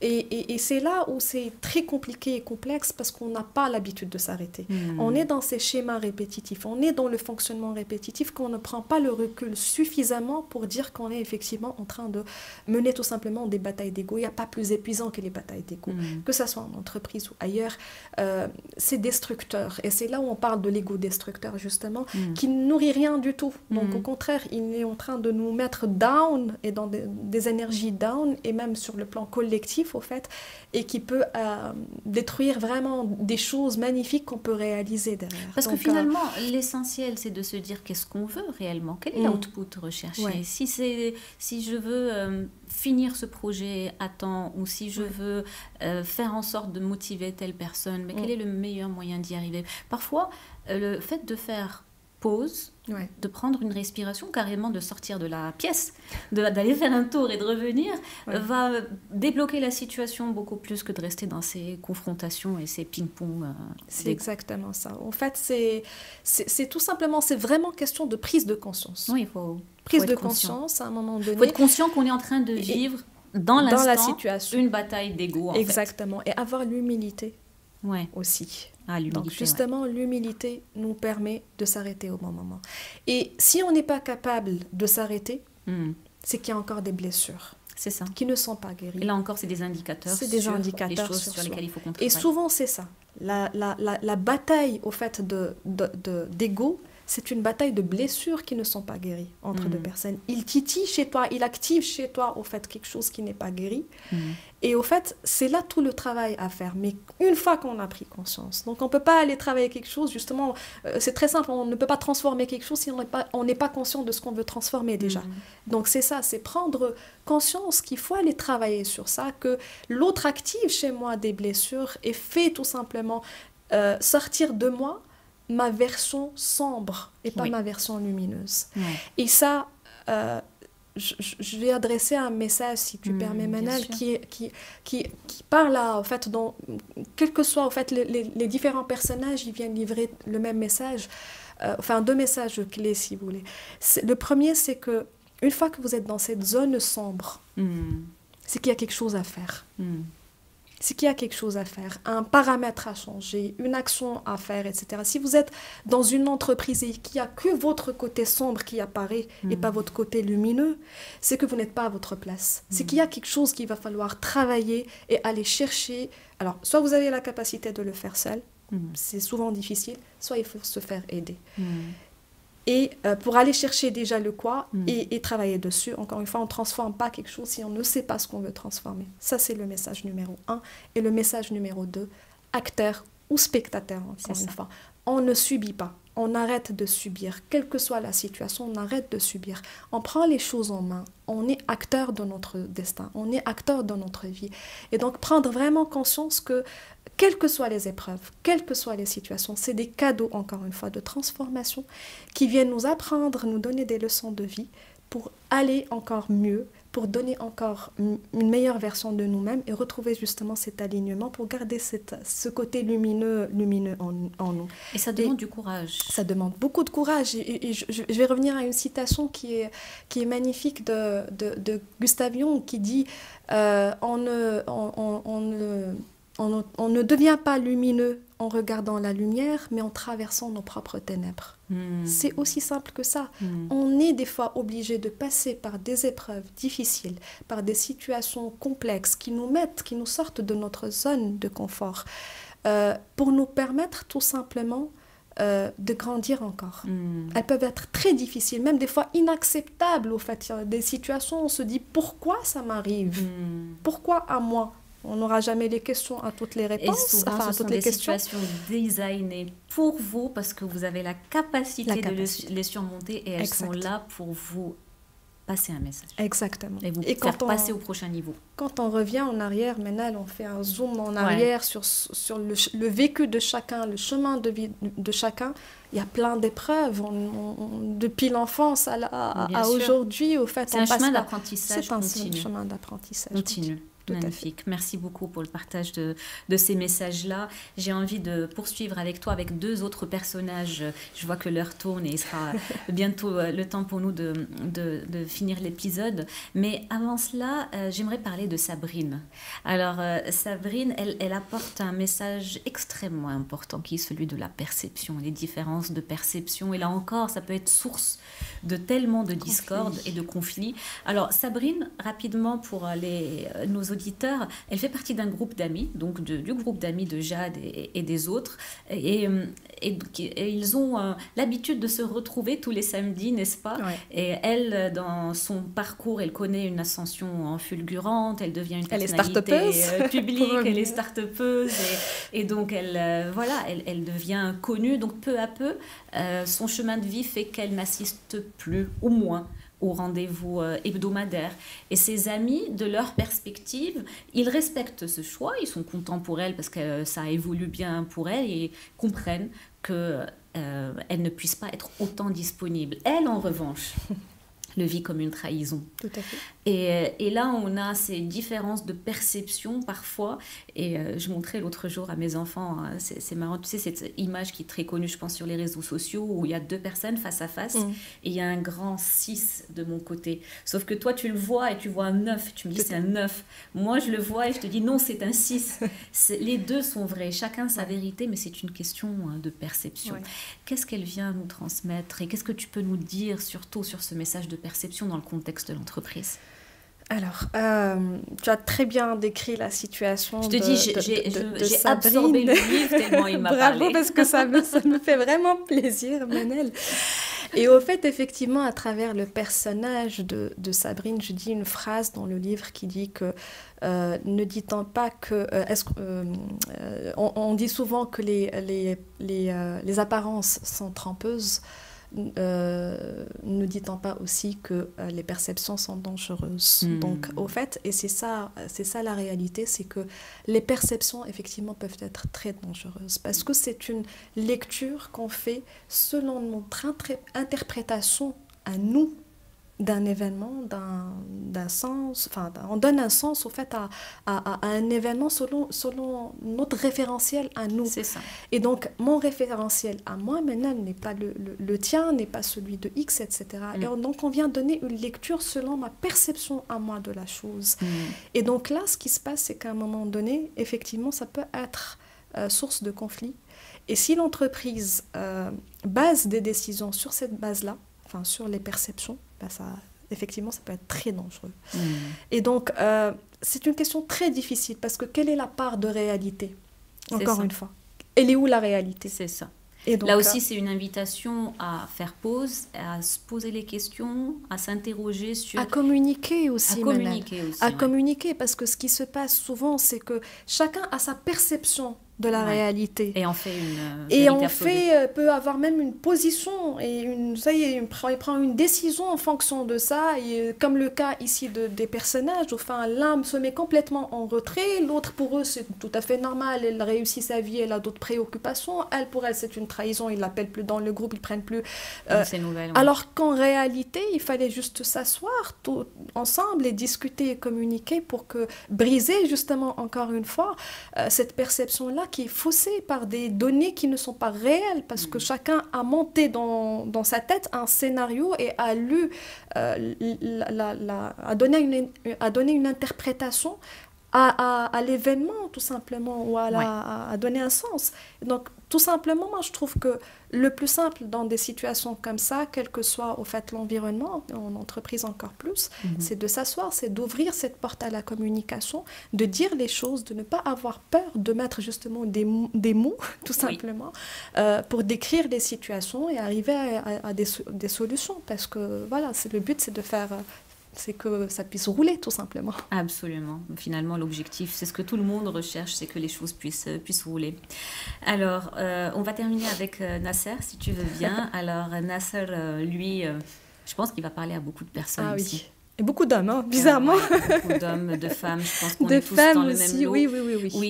Et c'est là où c'est très compliqué et complexe parce qu'on n'a pas l'habitude de s'arrêter. On est dans ces schémas répétitifs, on est dans le fonctionnement répétitif qu'on ne prend pas le recul suffisamment pour dire qu'on est effectivement en train de mener tout simplement des batailles d'ego. Il n'y a pas plus épuisant que les batailles d'ego, que ce soit en entreprise ou ailleurs. C'est destructeur. Et c'est là où on parle de l'ego destructeur, justement, qui ne nourrit rien du tout. Donc au contraire, il est en train de nous mettre down et dans des énergies down et même sur le plan collectif au fait, et qui peut détruire vraiment des choses magnifiques qu'on peut réaliser derrière. Parce que finalement, l'essentiel, c'est de se dire qu'est-ce qu'on veut réellement, quel est l'output recherché. Si je veux finir ce projet à temps, ou si je veux faire en sorte de motiver telle personne, mais quel est le meilleur moyen d'y arriver? Parfois, le fait de faire pause, de prendre une respiration, carrément de sortir de la pièce, d'aller faire un tour et de revenir, va débloquer la situation beaucoup plus que de rester dans ces confrontations et ces ping-pong. C'est exactement ça. En fait, c'est tout simplement, c'est vraiment question de prise de conscience. Oui, il faut prise de conscience à un moment donné. Il faut être conscient qu'on est en train de vivre dans la situation une bataille d'ego. Exactement. Et avoir l'humilité aussi. Donc justement, l'humilité nous permet de s'arrêter au bon moment. Et si on n'est pas capable de s'arrêter, c'est qu'il y a encore des blessures. C'est ça. Qui ne sont pas guéries. Et là encore, c'est des indicateurs. C'est des indicateurs les choses sur lesquelles il faut qu'on travaille. Et souvent, c'est ça. La bataille, au fait, d'ego, c'est une bataille de blessures qui ne sont pas guéries entre deux personnes. Il titille chez toi, il active chez toi, au fait, quelque chose qui n'est pas guéri. Et au fait, c'est là tout le travail à faire. Mais une fois qu'on a pris conscience, donc on ne peut pas aller travailler quelque chose, justement, c'est très simple, on ne peut pas transformer quelque chose si on n'est pas conscient de ce qu'on veut transformer déjà. Donc c'est ça, c'est prendre conscience qu'il faut aller travailler sur ça, que l'autre active chez moi des blessures et fait tout simplement sortir de moi ma version sombre et pas ma version lumineuse. Et ça, je vais adresser un message, si tu permets, Manal, qui parle en fait, quel que soit en fait, les différents personnages, ils viennent livrer le même message, enfin deux messages clés, si vous voulez. Le premier, c'est que une fois que vous êtes dans cette zone sombre, c'est qu'il y a quelque chose à faire. C'est qu'il y a quelque chose à faire, un paramètre à changer, une action à faire, etc. Si vous êtes dans une entreprise et qu'il n'y a que votre côté sombre qui apparaît et pas votre côté lumineux, c'est que vous n'êtes pas à votre place. C'est qu'il y a quelque chose qu'il va falloir travailler et aller chercher. Alors, soit vous avez la capacité de le faire seul, c'est souvent difficile, soit il faut se faire aider. Et pour aller chercher déjà le quoi et travailler dessus, encore une fois, on ne transforme pas quelque chose si on ne sait pas ce qu'on veut transformer. Ça, c'est le message numéro 1. Et le message numéro 2, acteur ou spectateur, encore une fois. On ne subit pas. On arrête de subir. Quelle que soit la situation, on arrête de subir. On prend les choses en main. On est acteur de notre destin. On est acteur de notre vie. Et donc, prendre vraiment conscience que quelles que soient les épreuves, quelles que soient les situations, c'est des cadeaux, encore une fois, de transformation qui viennent nous apprendre, nous donner des leçons de vie pour aller encore mieux, pour donner encore une meilleure version de nous-mêmes et retrouver justement cet alignement pour garder ce côté lumineux en nous. Et ça demande du courage. Ça demande beaucoup de courage. Et je vais revenir à une citation qui est magnifique de Gustave Jung qui dit on ne devient pas lumineux en regardant la lumière, mais en traversant nos propres ténèbres. C'est aussi simple que ça. On est des fois obligé de passer par des épreuves difficiles, par des situations complexes qui nous sortent de notre zone de confort, pour nous permettre tout simplement de grandir encore. Elles peuvent être très difficiles, même des fois inacceptables. Au fait, des situations où on se dit « Pourquoi ça m'arrive Pourquoi à moi ?» On n'aura jamais les questions à toutes les réponses. Et souvent, ce sont des situations designées pour vous parce que vous avez la capacité de les surmonter et elles sont là pour vous passer un message. Exactement. Et vous faire passer au prochain niveau. Quand on revient en arrière, Manal, on fait un zoom en arrière sur le vécu de chacun, le chemin de vie de chacun. Il y a plein d'épreuves, depuis l'enfance à aujourd'hui. Au fait, c'est un chemin d'apprentissage continu. C'est un chemin d'apprentissage continu. Magnifique. Merci beaucoup pour le partage de ces messages-là. J'ai envie de poursuivre avec toi, avec 2 autres personnages. Je vois que l'heure tourne et il sera bientôt le temps pour nous de finir l'épisode. Mais avant cela, j'aimerais parler de Sabrine. Alors, Sabrine, elle apporte un message extrêmement important qui est celui de la perception, les différences de perception. Et là encore, ça peut être source de tellement de discorde et de conflits. Alors, Sabrine, rapidement pour nos auditeurs, elle fait partie d'un groupe d'amis, donc du groupe d'amis de Jade et des autres. Et ils ont l'habitude de se retrouver tous les samedis, n'est-ce pas? Et elle, dans son parcours, elle connaît une ascension fulgurante, elle devient une personnalité publique, elle est start-upeuse. Et donc, elle devient connue. Donc, peu à peu, son chemin de vie fait qu'elle n'assiste plus, au moins, au rendez-vous hebdomadaire. Et ses amis, de leur perspective, ils respectent ce choix, ils sont contents pour elle parce que ça évolue bien pour elle et comprennent qu'elle ne puisse pas être autant disponible. Elle, en revanche, le vit comme une trahison. Tout à fait. Et là, on a ces différences de perception parfois. Et je montrais l'autre jour à mes enfants, c'est marrant, tu sais, cette image qui est très connue, je pense, sur les réseaux sociaux, où il y a 2 personnes face à face, et il y a un grand 6 de mon côté. Sauf que toi, tu le vois et tu vois un 9, tu me dis c'est un 9. Moi, je le vois et je te dis non, c'est un 6. Les 2 sont vrais, chacun sa vérité, mais c'est une question de perception. Qu'est-ce qu'elle vient nous transmettre et qu'est-ce que tu peux nous dire surtout sur ce message de perception dans le contexte de l'entreprise? Alors, tu as très bien décrit la situation de Sabrine. J'ai absorbé le livre tellement il m'a parlé. Bravo, parce que ça me fait vraiment plaisir, Manel. Et au fait, effectivement, à travers le personnage de Sabrine, je dis une phrase dans le livre qui dit que ne dit-on pas que... on dit souvent que les apparences sont trompeuses. Ne dit-on pas aussi que les perceptions sont dangereuses. Donc au fait, et c'est ça la réalité, c'est que les perceptions effectivement peuvent être très dangereuses parce que c'est une lecture qu'on fait selon notre interprétation à nous d'un événement, d'un sens, enfin, on donne un sens au fait à un événement selon notre référentiel à nous. C'est ça. Et donc, mon référentiel à moi, maintenant, n'est pas le tien, n'est pas celui de X, etc. Et donc, on vient donner une lecture selon ma perception à moi de la chose. Et donc là, ce qui se passe, c'est qu'à un moment donné, effectivement, ça peut être source de conflit. Et si l'entreprise base des décisions sur cette base-là, enfin, sur les perceptions, effectivement, ça peut être très dangereux. Et donc, c'est une question très difficile parce que quelle est la part de réalité? Encore une fois. Elle est où la réalité? C'est ça. Et donc, là aussi, c'est une invitation à faire pause, à se poser les questions, à s'interroger sur... À communiquer aussi. À communiquer, parce que ce qui se passe souvent, c'est que chacun a sa perception de la réalité. Et on fait une... peut avoir même une position, et il prend une décision en fonction de ça, et comme le cas ici des personnages, enfin, l'un se met complètement en retrait, l'autre pour eux c'est tout à fait normal, elle réussit sa vie, elle a d'autres préoccupations, pour elle c'est une trahison, ils l'appellent plus dans le groupe, ils prennent plus... ces nouvelles, alors qu'en réalité, il fallait juste s'asseoir tout ensemble et discuter et communiquer pour briser justement encore une fois cette perception-là qui est faussée par des données qui ne sont pas réelles, parce que chacun a monté dans sa tête un scénario et a lu, a donné une interprétation à l'événement, tout simplement, ou à donner un sens. Donc, tout simplement, moi, je trouve que le plus simple dans des situations comme ça, quel que soit au fait l'environnement, en entreprise encore plus, c'est de s'asseoir, c'est d'ouvrir cette porte à la communication, de dire les choses, de ne pas avoir peur, de mettre justement des mots, tout simplement, pour décrire les situations et arriver à des solutions. Parce que, voilà, le but, c'est de faire... c'est que ça puisse rouler, tout simplement. Absolument. Finalement, l'objectif, c'est ce que tout le monde recherche, c'est que les choses puissent rouler. Alors, on va terminer avec Nasser, si tu veux bien. Alors, Nasser, lui, Je pense qu'il va parler à beaucoup de personnes Ah aussi. oui. Et beaucoup d'hommes, hein, bizarrement. Beaucoup d'hommes, de femmes, je pense qu'on De est tous femmes dans le aussi, même lot. oui, oui, oui, oui. Où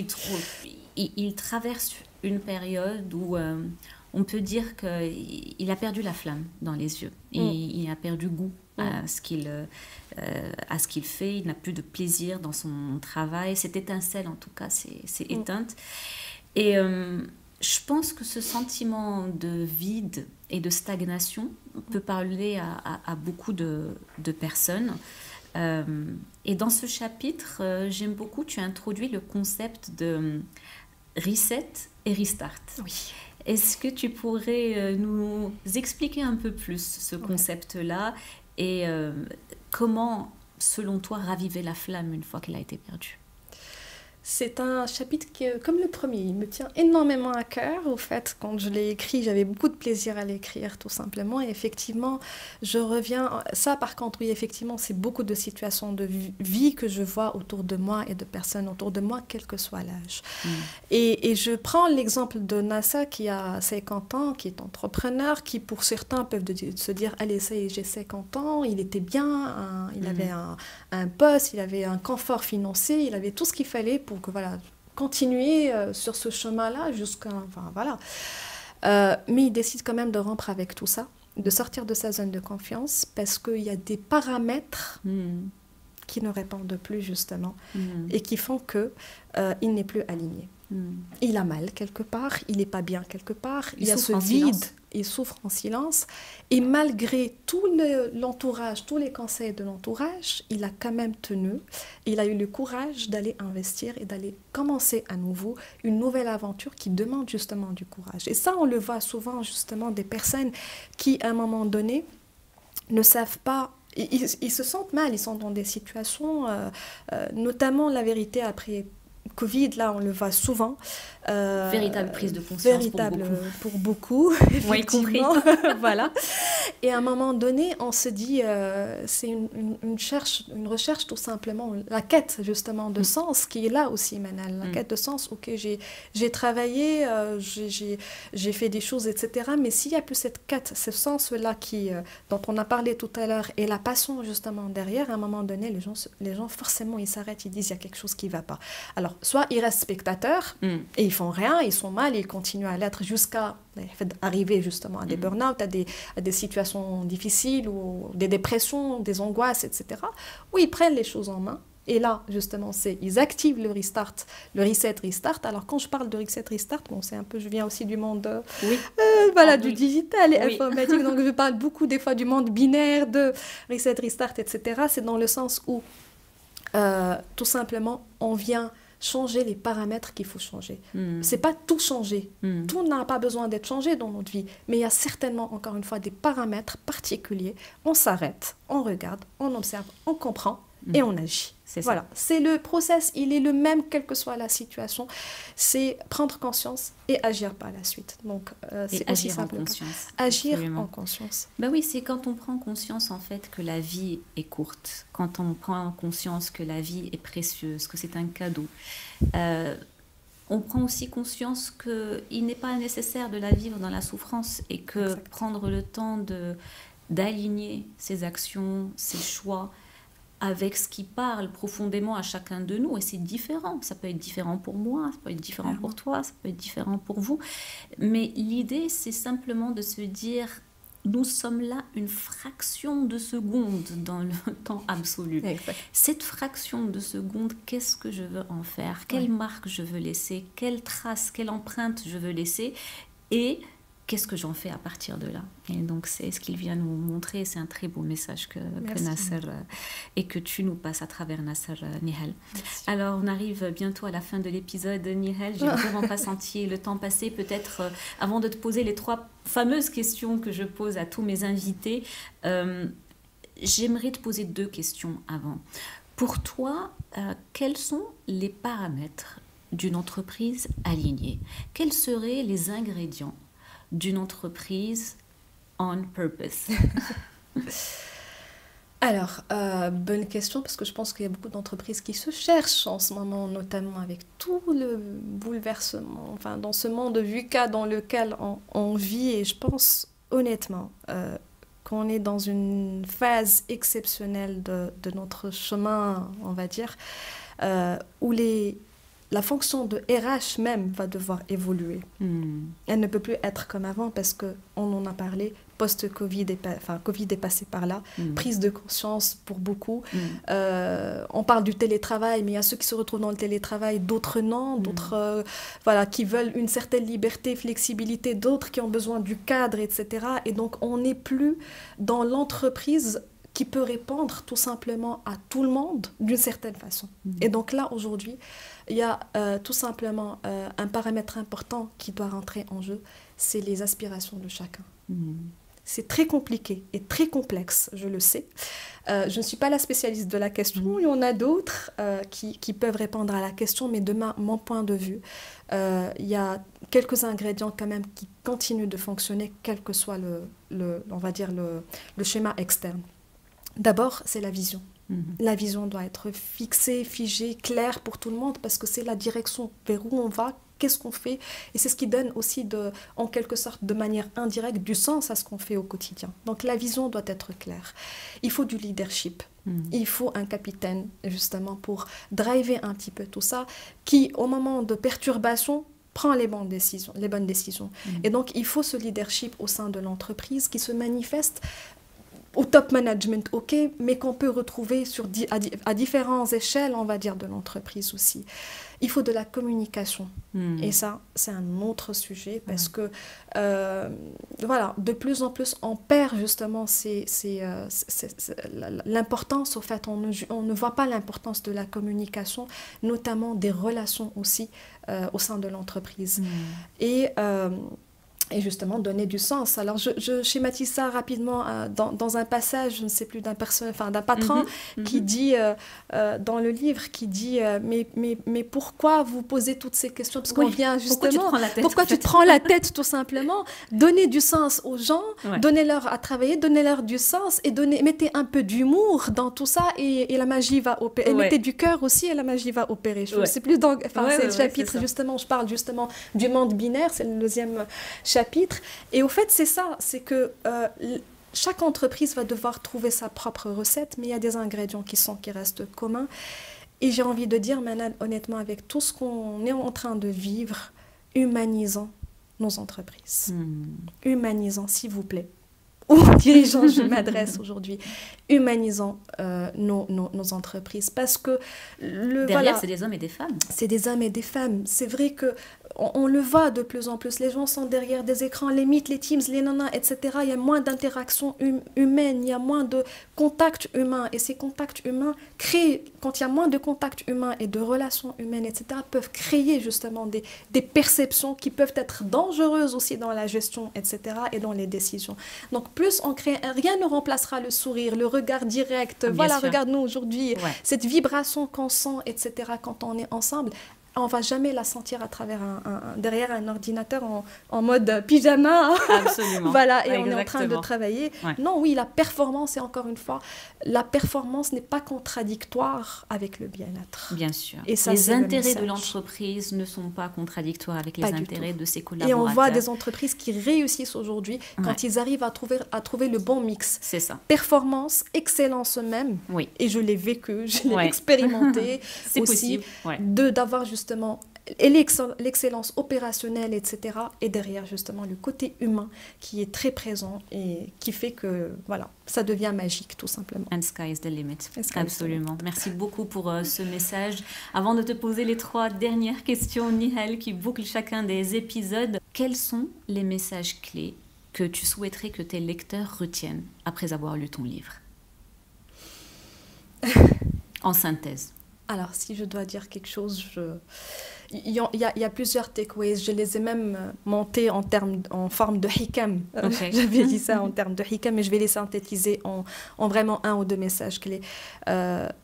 il traverse une période où on peut dire qu'il a perdu la flamme dans les yeux. Il a perdu goût à ce qu'il fait. Il n'a plus de plaisir dans son travail. Cette étincelle, en tout cas, c'est éteinte. Et je pense que ce sentiment de vide et de stagnation peut parler à beaucoup de personnes. Et dans ce chapitre, j'aime beaucoup, tu as introduit le concept de reset et restart. Oui. Est-ce que tu pourrais nous expliquer un peu plus ce concept-là et comment, selon toi, raviver la flamme une fois qu'elle a été perdue? C'est un chapitre qui, comme le premier, il me tient énormément à cœur. Au fait, quand je l'ai écrit, j'avais beaucoup de plaisir à l'écrire, tout simplement. Et effectivement, je reviens... Ça, par contre, oui, effectivement, c'est beaucoup de situations de vie que je vois autour de moi et de personnes autour de moi, quel que soit l'âge. Et je prends l'exemple de Nassa, qui a 50 ans, qui est entrepreneur, qui, pour certains, peuvent se dire « Allez, ça y est, j'ai 50 ans, il était bien, il avait un poste, il avait un confort financier, il avait tout ce qu'il fallait pour que voilà, continuer sur ce chemin-là jusqu'à... Enfin, voilà. Mais il décide quand même de rompre avec tout ça, de sortir de sa zone de confiance, parce qu'il y a des paramètres qui ne répondent plus, justement, et qui font qu'il n'est plus aligné. Il a mal quelque part, il n'est pas bien quelque part, il y a ce vide, il souffre en silence, et malgré tout l'entourage, tous les conseils de l'entourage, il a quand même tenu, il a eu le courage d'aller investir et d'aller commencer à nouveau une nouvelle aventure qui demande justement du courage. Et ça, on le voit souvent justement des personnes qui, à un moment donné, ne savent pas. Ils se sentent mal, ils sont dans des situations, notamment la vérité après Covid, là, on le voit souvent. Véritable prise de conscience véritable pour beaucoup, effectivement. Voilà. Et à un moment donné, on se dit, c'est une recherche tout simplement, la quête justement de sens qui est là aussi, Manal. La quête de sens, ok, j'ai travaillé, j'ai fait des choses, etc. Mais s'il n'y a plus cette quête, ce sens-là dont on a parlé tout à l'heure, et la passion justement derrière, à un moment donné, les gens forcément, ils s'arrêtent, ils disent, il y a quelque chose qui ne va pas. Alors, soit ils restent spectateurs, et ils font rien, ils sont mal, ils continuent à l'être jusqu'à arriver justement à des burn-out, à des situations difficiles, ou des dépressions, des angoisses, etc. Où ils prennent les choses en main. Et là, justement, ils activent le restart, le reset, restart. Alors, quand je parle de reset, restart, bon, c'est un peu, je viens aussi du monde du digital et informatique. Donc, je parle beaucoup des fois du monde binaire, de reset, restart, etc. C'est dans le sens où, tout simplement, on vient changer les paramètres qu'il faut changer. C'est pas tout changer. Tout n'a pas besoin d'être changé dans notre vie. Mais il y a certainement, encore une fois, des paramètres particuliers. On s'arrête, on regarde, on observe, on comprend et on agit. Voilà. C'est le process, il est le même quelle que soit la situation. C'est prendre conscience et agir par la suite. Donc, c'est aussi simple. Agir en conscience. Ben oui, c'est quand on prend conscience en fait que la vie est courte, quand on prend conscience que la vie est précieuse, que c'est un cadeau. On prend aussi conscience qu'il n'est pas nécessaire de la vivre dans la souffrance et que prendre le temps d'aligner ses actions, ses choix, avec ce qui parle profondément à chacun de nous. Et c'est différent. Ça peut être différent pour moi, ça peut être différent pour toi, ça peut être différent pour vous. Mais l'idée, c'est simplement de se dire, nous sommes là une fraction de seconde dans le temps absolu. Exact. Cette fraction de seconde, qu'est-ce que je veux en faire? Quelle marque je veux laisser? Quelle trace, quelle empreinte je veux laisser? Et qu'est-ce que j'en fais à partir de là? Et donc, c'est ce qu'il vient nous montrer. C'est un très beau message que Nasser et que tu nous passes à travers Nasser Nihal. Alors, on arrive bientôt à la fin de l'épisode, Nihal. J'ai vraiment pas senti le temps passer. Peut-être, avant de te poser les 3 fameuses questions que je pose à tous mes invités, j'aimerais te poser 2 questions avant. Pour toi, quels sont les paramètres d'une entreprise alignée? Quels seraient les ingrédients d'une entreprise on purpose? Alors, bonne question, parce que je pense qu'il y a beaucoup d'entreprises qui se cherchent en ce moment, notamment avec tout le bouleversement, enfin, dans ce monde VUCA dans lequel on vit. Et je pense honnêtement qu'on est dans une phase exceptionnelle de notre chemin, on va dire, où la fonction de RH même va devoir évoluer. Elle ne peut plus être comme avant parce qu'on en a parlé, post-Covid, Covid est passé par là, prise de conscience pour beaucoup. On parle du télétravail, mais il y a ceux qui se retrouvent dans le télétravail, d'autres non, d'autres qui veulent une certaine liberté, flexibilité, d'autres qui ont besoin du cadre, etc. Et donc, on n'est plus dans l'entreprise qui peut répondre tout simplement à tout le monde d'une certaine façon. Et donc là, aujourd'hui, il y a tout simplement un paramètre important qui doit rentrer en jeu, c'est les aspirations de chacun. C'est très compliqué et très complexe, je le sais. Je ne suis pas la spécialiste de la question, il y en a d'autres qui peuvent répondre à la question, mais de mon point de vue, il y a quelques ingrédients quand même qui continuent de fonctionner, quel que soit on va dire le schéma externe. D'abord, c'est la vision. La vision doit être fixée, figée, claire pour tout le monde parce que c'est la direction vers où on va, qu'est-ce qu'on fait. Et c'est ce qui donne aussi, en quelque sorte, de manière indirecte, du sens à ce qu'on fait au quotidien. Donc la vision doit être claire. Il faut du leadership. Il faut un capitaine, justement, pour driver un petit peu tout ça, qui, au moment de perturbation, prend les bonnes décisions. Et donc, il faut ce leadership au sein de l'entreprise qui se manifeste au top management, ok, mais qu'on peut retrouver à différentes échelles, on va dire, de l'entreprise aussi. Il faut de la communication. Et ça, c'est un autre sujet parce que, de plus en plus, on perd justement l'importance, au fait, on ne voit pas l'importance de la communication, notamment des relations aussi au sein de l'entreprise. Et justement donner du sens. Alors je schématise ça rapidement dans un passage, je ne sais plus d'un patron qui dit dans le livre, qui dit mais pourquoi vous posez toutes ces questions, parce qu'on vient justement pourquoi tu te prends la tête tout simplement, donner du sens aux gens, donnez-leur à travailler, donnez-leur du sens et mettez un peu d'humour dans tout ça et la magie va opérer, et mettez du cœur aussi et la magie va opérer. Je sais plus c'est le chapitre justement, je parle justement du monde binaire, c'est le deuxième chapitre. Et au fait, c'est ça, c'est que chaque entreprise va devoir trouver sa propre recette, mais il y a des ingrédients qui restent communs. Et j'ai envie de dire, Manal, honnêtement, avec tout ce qu'on est en train de vivre, humanisons nos entreprises. Humanisons, s'il vous plaît. Aux dirigeants, je m'adresse aujourd'hui, humanisons nos entreprises. Parce que derrière, c'est des hommes et des femmes. C'est des hommes et des femmes. C'est vrai que on le voit de plus en plus. Les gens sont derrière des écrans, les Meet, les Teams, les nanas, etc. Il y a moins d'interactions humaines, il y a moins de contacts humains. Et ces contacts humains quand il y a moins de contacts humains et de relations humaines, etc., peuvent créer justement des perceptions qui peuvent être dangereuses aussi dans la gestion, etc., et dans les décisions. Donc, plus on crée, rien ne remplacera le sourire, le regard direct. Regarde-nous aujourd'hui, cette vibration qu'on sent, etc., quand on est ensemble. On ne va jamais la sentir à travers derrière un ordinateur en mode pyjama. Absolument. Et on est en train de travailler. Non, oui, la performance, et encore une fois, la performance n'est pas contradictoire avec le bien-être. Bien sûr. Et ça, les intérêts de l'entreprise ne sont pas contradictoires avec les intérêts de ses collaborateurs. Et on voit des entreprises qui réussissent aujourd'hui quand ils arrivent à trouver le bon mix. C'est ça. Performance, excellence même. Oui. Et je l'ai vécu, je l'ai expérimenté. C'est aussi, possible. D'avoir justement l'excellence opérationnelle, etc. Et derrière, justement, le côté humain qui est très présent et qui fait que, ça devient magique, tout simplement. And sky is the limit. Absolument. Merci beaucoup pour ce message. Avant de te poser les 3 dernières questions, Nihal, qui bouclent chacun des épisodes, quels sont les messages clés que tu souhaiterais que tes lecteurs retiennent après avoir lu ton livre? En synthèse. Alors, si je dois dire quelque chose, il y a plusieurs takeaways. Je les ai même montés en forme de hikam. Okay. J'avais dit ça en termes de hikam, mais je vais les synthétiser en vraiment 1 ou 2 messages clés.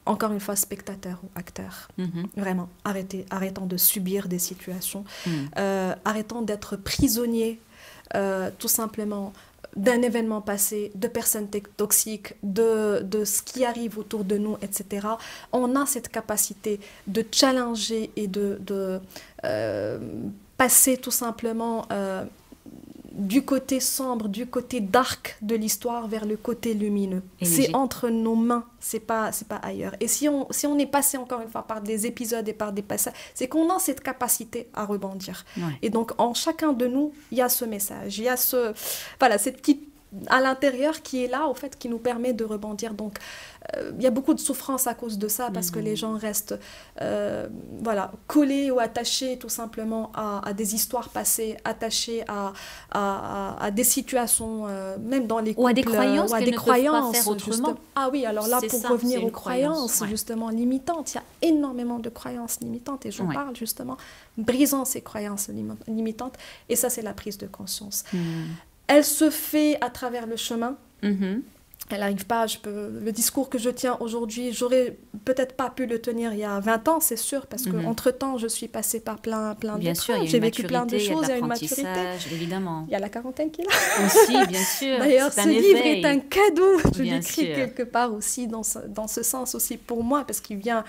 Encore une fois, spectateurs ou acteurs. Vraiment, arrêtons de subir des situations. Arrêtons d'être prisonniers, tout simplement, d'un événement passé, de personnes toxiques, de ce qui arrive autour de nous, etc. On a cette capacité de challenger et de passer tout simplement du côté sombre, du côté dark de l'histoire vers le côté lumineux. Et c'est entre nos mains, c'est pas ailleurs. Et si on est passé encore une fois par des épisodes et par des passages, c'est qu'on a cette capacité à rebondir. Ouais. Et donc en chacun de nous, il y a ce message, il y a cette petite à l'intérieur qui est là, au fait, qui nous permet de rebondir. Donc, il y a beaucoup de souffrance à cause de ça, parce que les gens restent collés ou attachés tout simplement à des histoires passées, attachés à des situations, même dans les couples, ou à des croyances, ou à qu'elles des ne croyances, peuvent pas faire autrement. Ah oui, alors là, C'est pour ça, revenir c'est aux une croyance, croyances, justement, limitantes, il y a énormément de croyances limitantes, et j'en parle justement, brisant ces croyances limitantes, et ça, c'est la prise de conscience. Elle se fait à travers le chemin. Elle n'arrive pas, le discours que je tiens aujourd'hui, j'aurais peut-être pas pu le tenir il y a 20 ans, c'est sûr, parce qu'entre-temps, je suis passée par plein d'épreuves, j'ai vécu plein de choses, il y a une maturité. Évidemment. Il y a la quarantaine qui est là. Aussi, bien sûr. D'ailleurs, ce livre est un cadeau, je Bien l'écris sûr. quelque part aussi, dans ce sens aussi pour moi, parce qu'il vient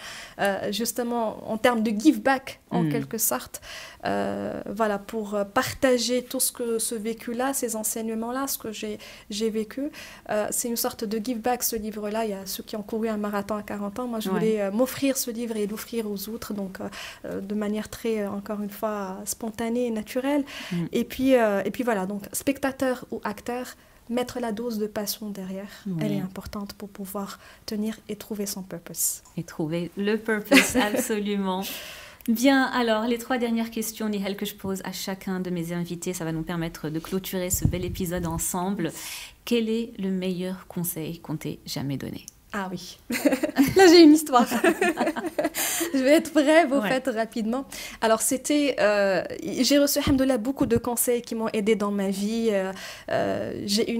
justement en termes de give back, en quelque sorte, pour partager tout ce vécu-là, ces enseignements-là, ce que j'ai vécu. C'est une sorte de give back, ce livre-là. Il y a ceux qui ont couru un marathon à 40 ans. Moi, je voulais m'offrir ce livre et l'offrir aux autres, donc de manière très, encore une fois, spontanée et naturelle. Et puis voilà, donc spectateur ou acteur, mettre la dose de passion derrière, elle est importante pour pouvoir tenir et trouver son purpose. Et trouver le purpose, absolument. Bien, alors, les 3 dernières questions, Nihal, que je pose à chacun de mes invités, ça va nous permettre de clôturer ce bel épisode ensemble. Quel est le meilleur conseil qu'on t'ait jamais donné ? Ah oui, là j'ai une histoire. Je vais être brève au fait rapidement. Alors j'ai reçu, alhamdoulilah, beaucoup de conseils qui m'ont aidée dans ma vie. J'ai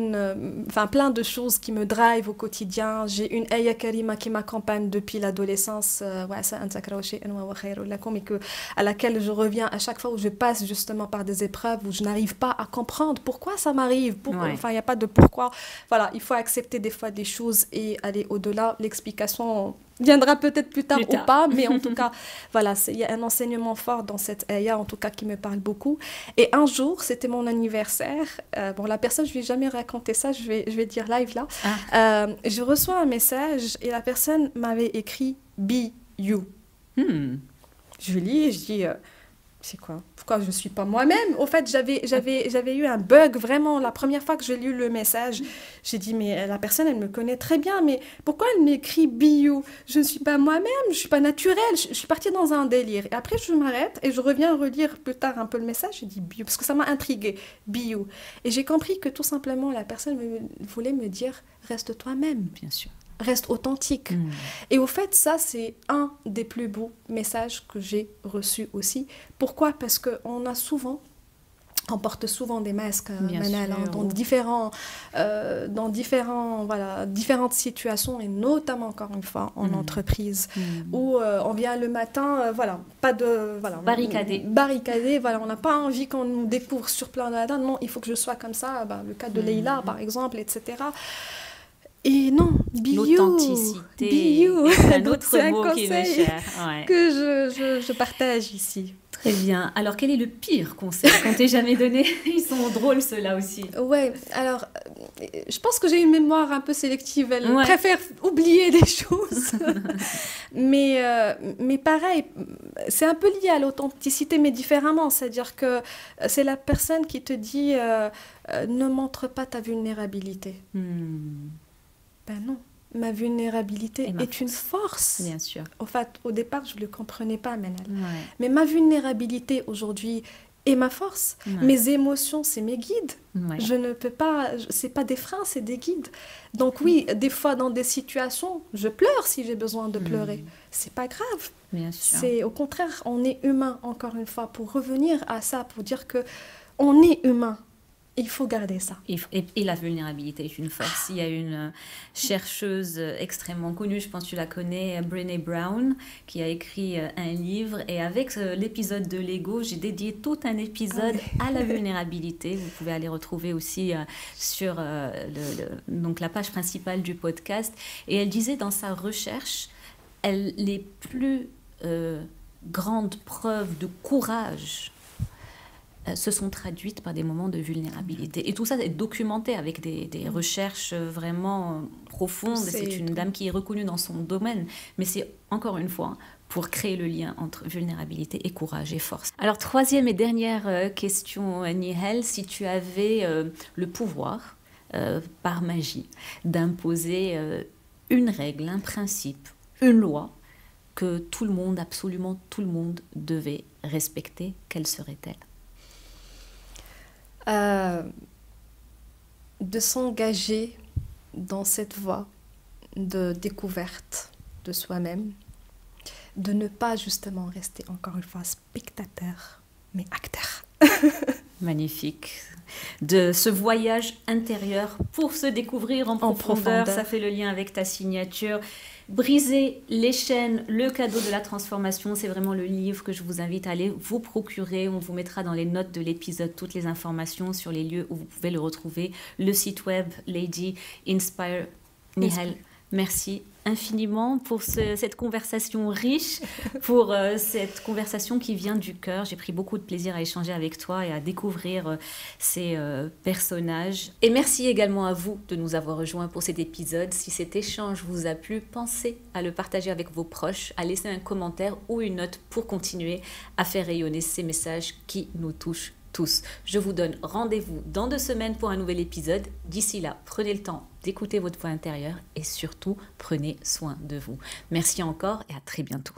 plein de choses qui me drive au quotidien. J'ai une Aya Karima qui m'accompagne depuis l'adolescence, à laquelle je reviens à chaque fois où je passe justement par des épreuves où je n'arrive pas à comprendre pourquoi ça m'arrive. Enfin, il n'y a pas de pourquoi. Voilà, il faut accepter des fois des choses et aller au-delà. L'explication viendra peut-être plus tard ou pas, mais en tout cas, voilà, il y a un enseignement fort dans cette ayah, en tout cas, qui me parle beaucoup. Et un jour, c'était mon anniversaire. La personne, je ne lui ai jamais raconté ça, je vais dire live là. Je reçois un message et la personne m'avait écrit « Be you ». Je lis et je dis c'est quoi ? Pourquoi je ne suis pas moi-même ? Au fait, j'avais eu un bug, vraiment, la première fois que j'ai lu le message. J'ai dit, mais la personne, elle me connaît très bien, mais pourquoi elle m'écrit « Be you » ? Je ne suis pas moi-même, je ne suis pas naturelle, je suis partie dans un délire. Et après, je m'arrête et je reviens relire plus tard un peu le message, je dis « Be you » parce que ça m'a intriguée, « Be you ». Et j'ai compris que tout simplement, la personne voulait me dire « Reste toi-même ». Bien sûr. Reste authentique. Et au fait, ça, c'est un des plus beaux messages que j'ai reçus aussi. Pourquoi ? Parce qu'on porte souvent des masques, Manal, dans différentes situations, et notamment, encore une fois, en entreprise, où on vient le matin, barricadé, on n'a pas envie qu'on nous découvre sur plein de non, il faut que je sois comme ça, le cas de Leïla, par exemple, etc. Et non, l'authenticité est un autre mot qui m'est cher. Que je partage ici. Très bien. Alors, quel est le pire conseil qu'on t'ait jamais donné ? Ils sont drôles, ceux-là aussi. Ouais, alors, je pense que j'ai une mémoire un peu sélective. Elle préfère oublier des choses. mais pareil, c'est un peu lié à l'authenticité, mais différemment. C'est-à-dire que c'est la personne qui te dit ne montre pas ta vulnérabilité. Ben non, ma vulnérabilité est une force. Bien sûr. En fait, au départ, je ne le comprenais pas, Manal. Mais ma vulnérabilité aujourd'hui est ma force. Mes émotions, c'est mes guides. Je ne peux pas, c'est pas des freins, c'est des guides. Donc oui, des fois, dans des situations, je pleure si j'ai besoin de pleurer. C'est pas grave. Bien sûr. C'est au contraire, on est humain, encore une fois, pour revenir à ça, pour dire que on est humain. Il faut garder ça. Et la vulnérabilité est une force. Il y a une chercheuse extrêmement connue, je pense que tu la connais, Brené Brown, qui a écrit un livre. Et avec l'épisode de l'ego, j'ai dédié tout un épisode à la vulnérabilité. Vous pouvez aller retrouver aussi sur donc la page principale du podcast. Et elle disait dans sa recherche, les plus grandes preuves de courage se sont traduites par des moments de vulnérabilité. Et tout ça est documenté avec des recherches vraiment profondes. C'est une dame qui est reconnue dans son domaine. Mais c'est, encore une fois, pour créer le lien entre vulnérabilité et courage et force. Alors, troisième et dernière question, Nihal, si tu avais le pouvoir, par magie, d'imposer une règle, un principe, une loi que tout le monde, absolument tout le monde, devait respecter, quelle serait-elle ? De s'engager dans cette voie de découverte de soi-même, de ne pas justement rester encore une fois spectateur, mais acteur. Magnifique. De ce voyage intérieur pour se découvrir en profondeur. Ça fait le lien avec ta signature. Briser les chaînes, le cadeau de la transformation, c'est vraiment le livre que je vous invite à aller vous procurer. On vous mettra dans les notes de l'épisode toutes les informations sur les lieux où vous pouvez le retrouver. Le site web Lady Inspire. Nihal, merci infiniment pour cette conversation riche, pour cette conversation qui vient du cœur. J'ai pris beaucoup de plaisir à échanger avec toi et à découvrir ces personnages. Et merci également à vous de nous avoir rejoints pour cet épisode. Si cet échange vous a plu, pensez à le partager avec vos proches, à laisser un commentaire ou une note pour continuer à faire rayonner ces messages qui nous touchent tous. Je vous donne rendez-vous dans 2 semaines pour un nouvel épisode. D'ici là, prenez le temps d'écouter votre voix intérieure et surtout, prenez soin de vous. Merci encore et à très bientôt.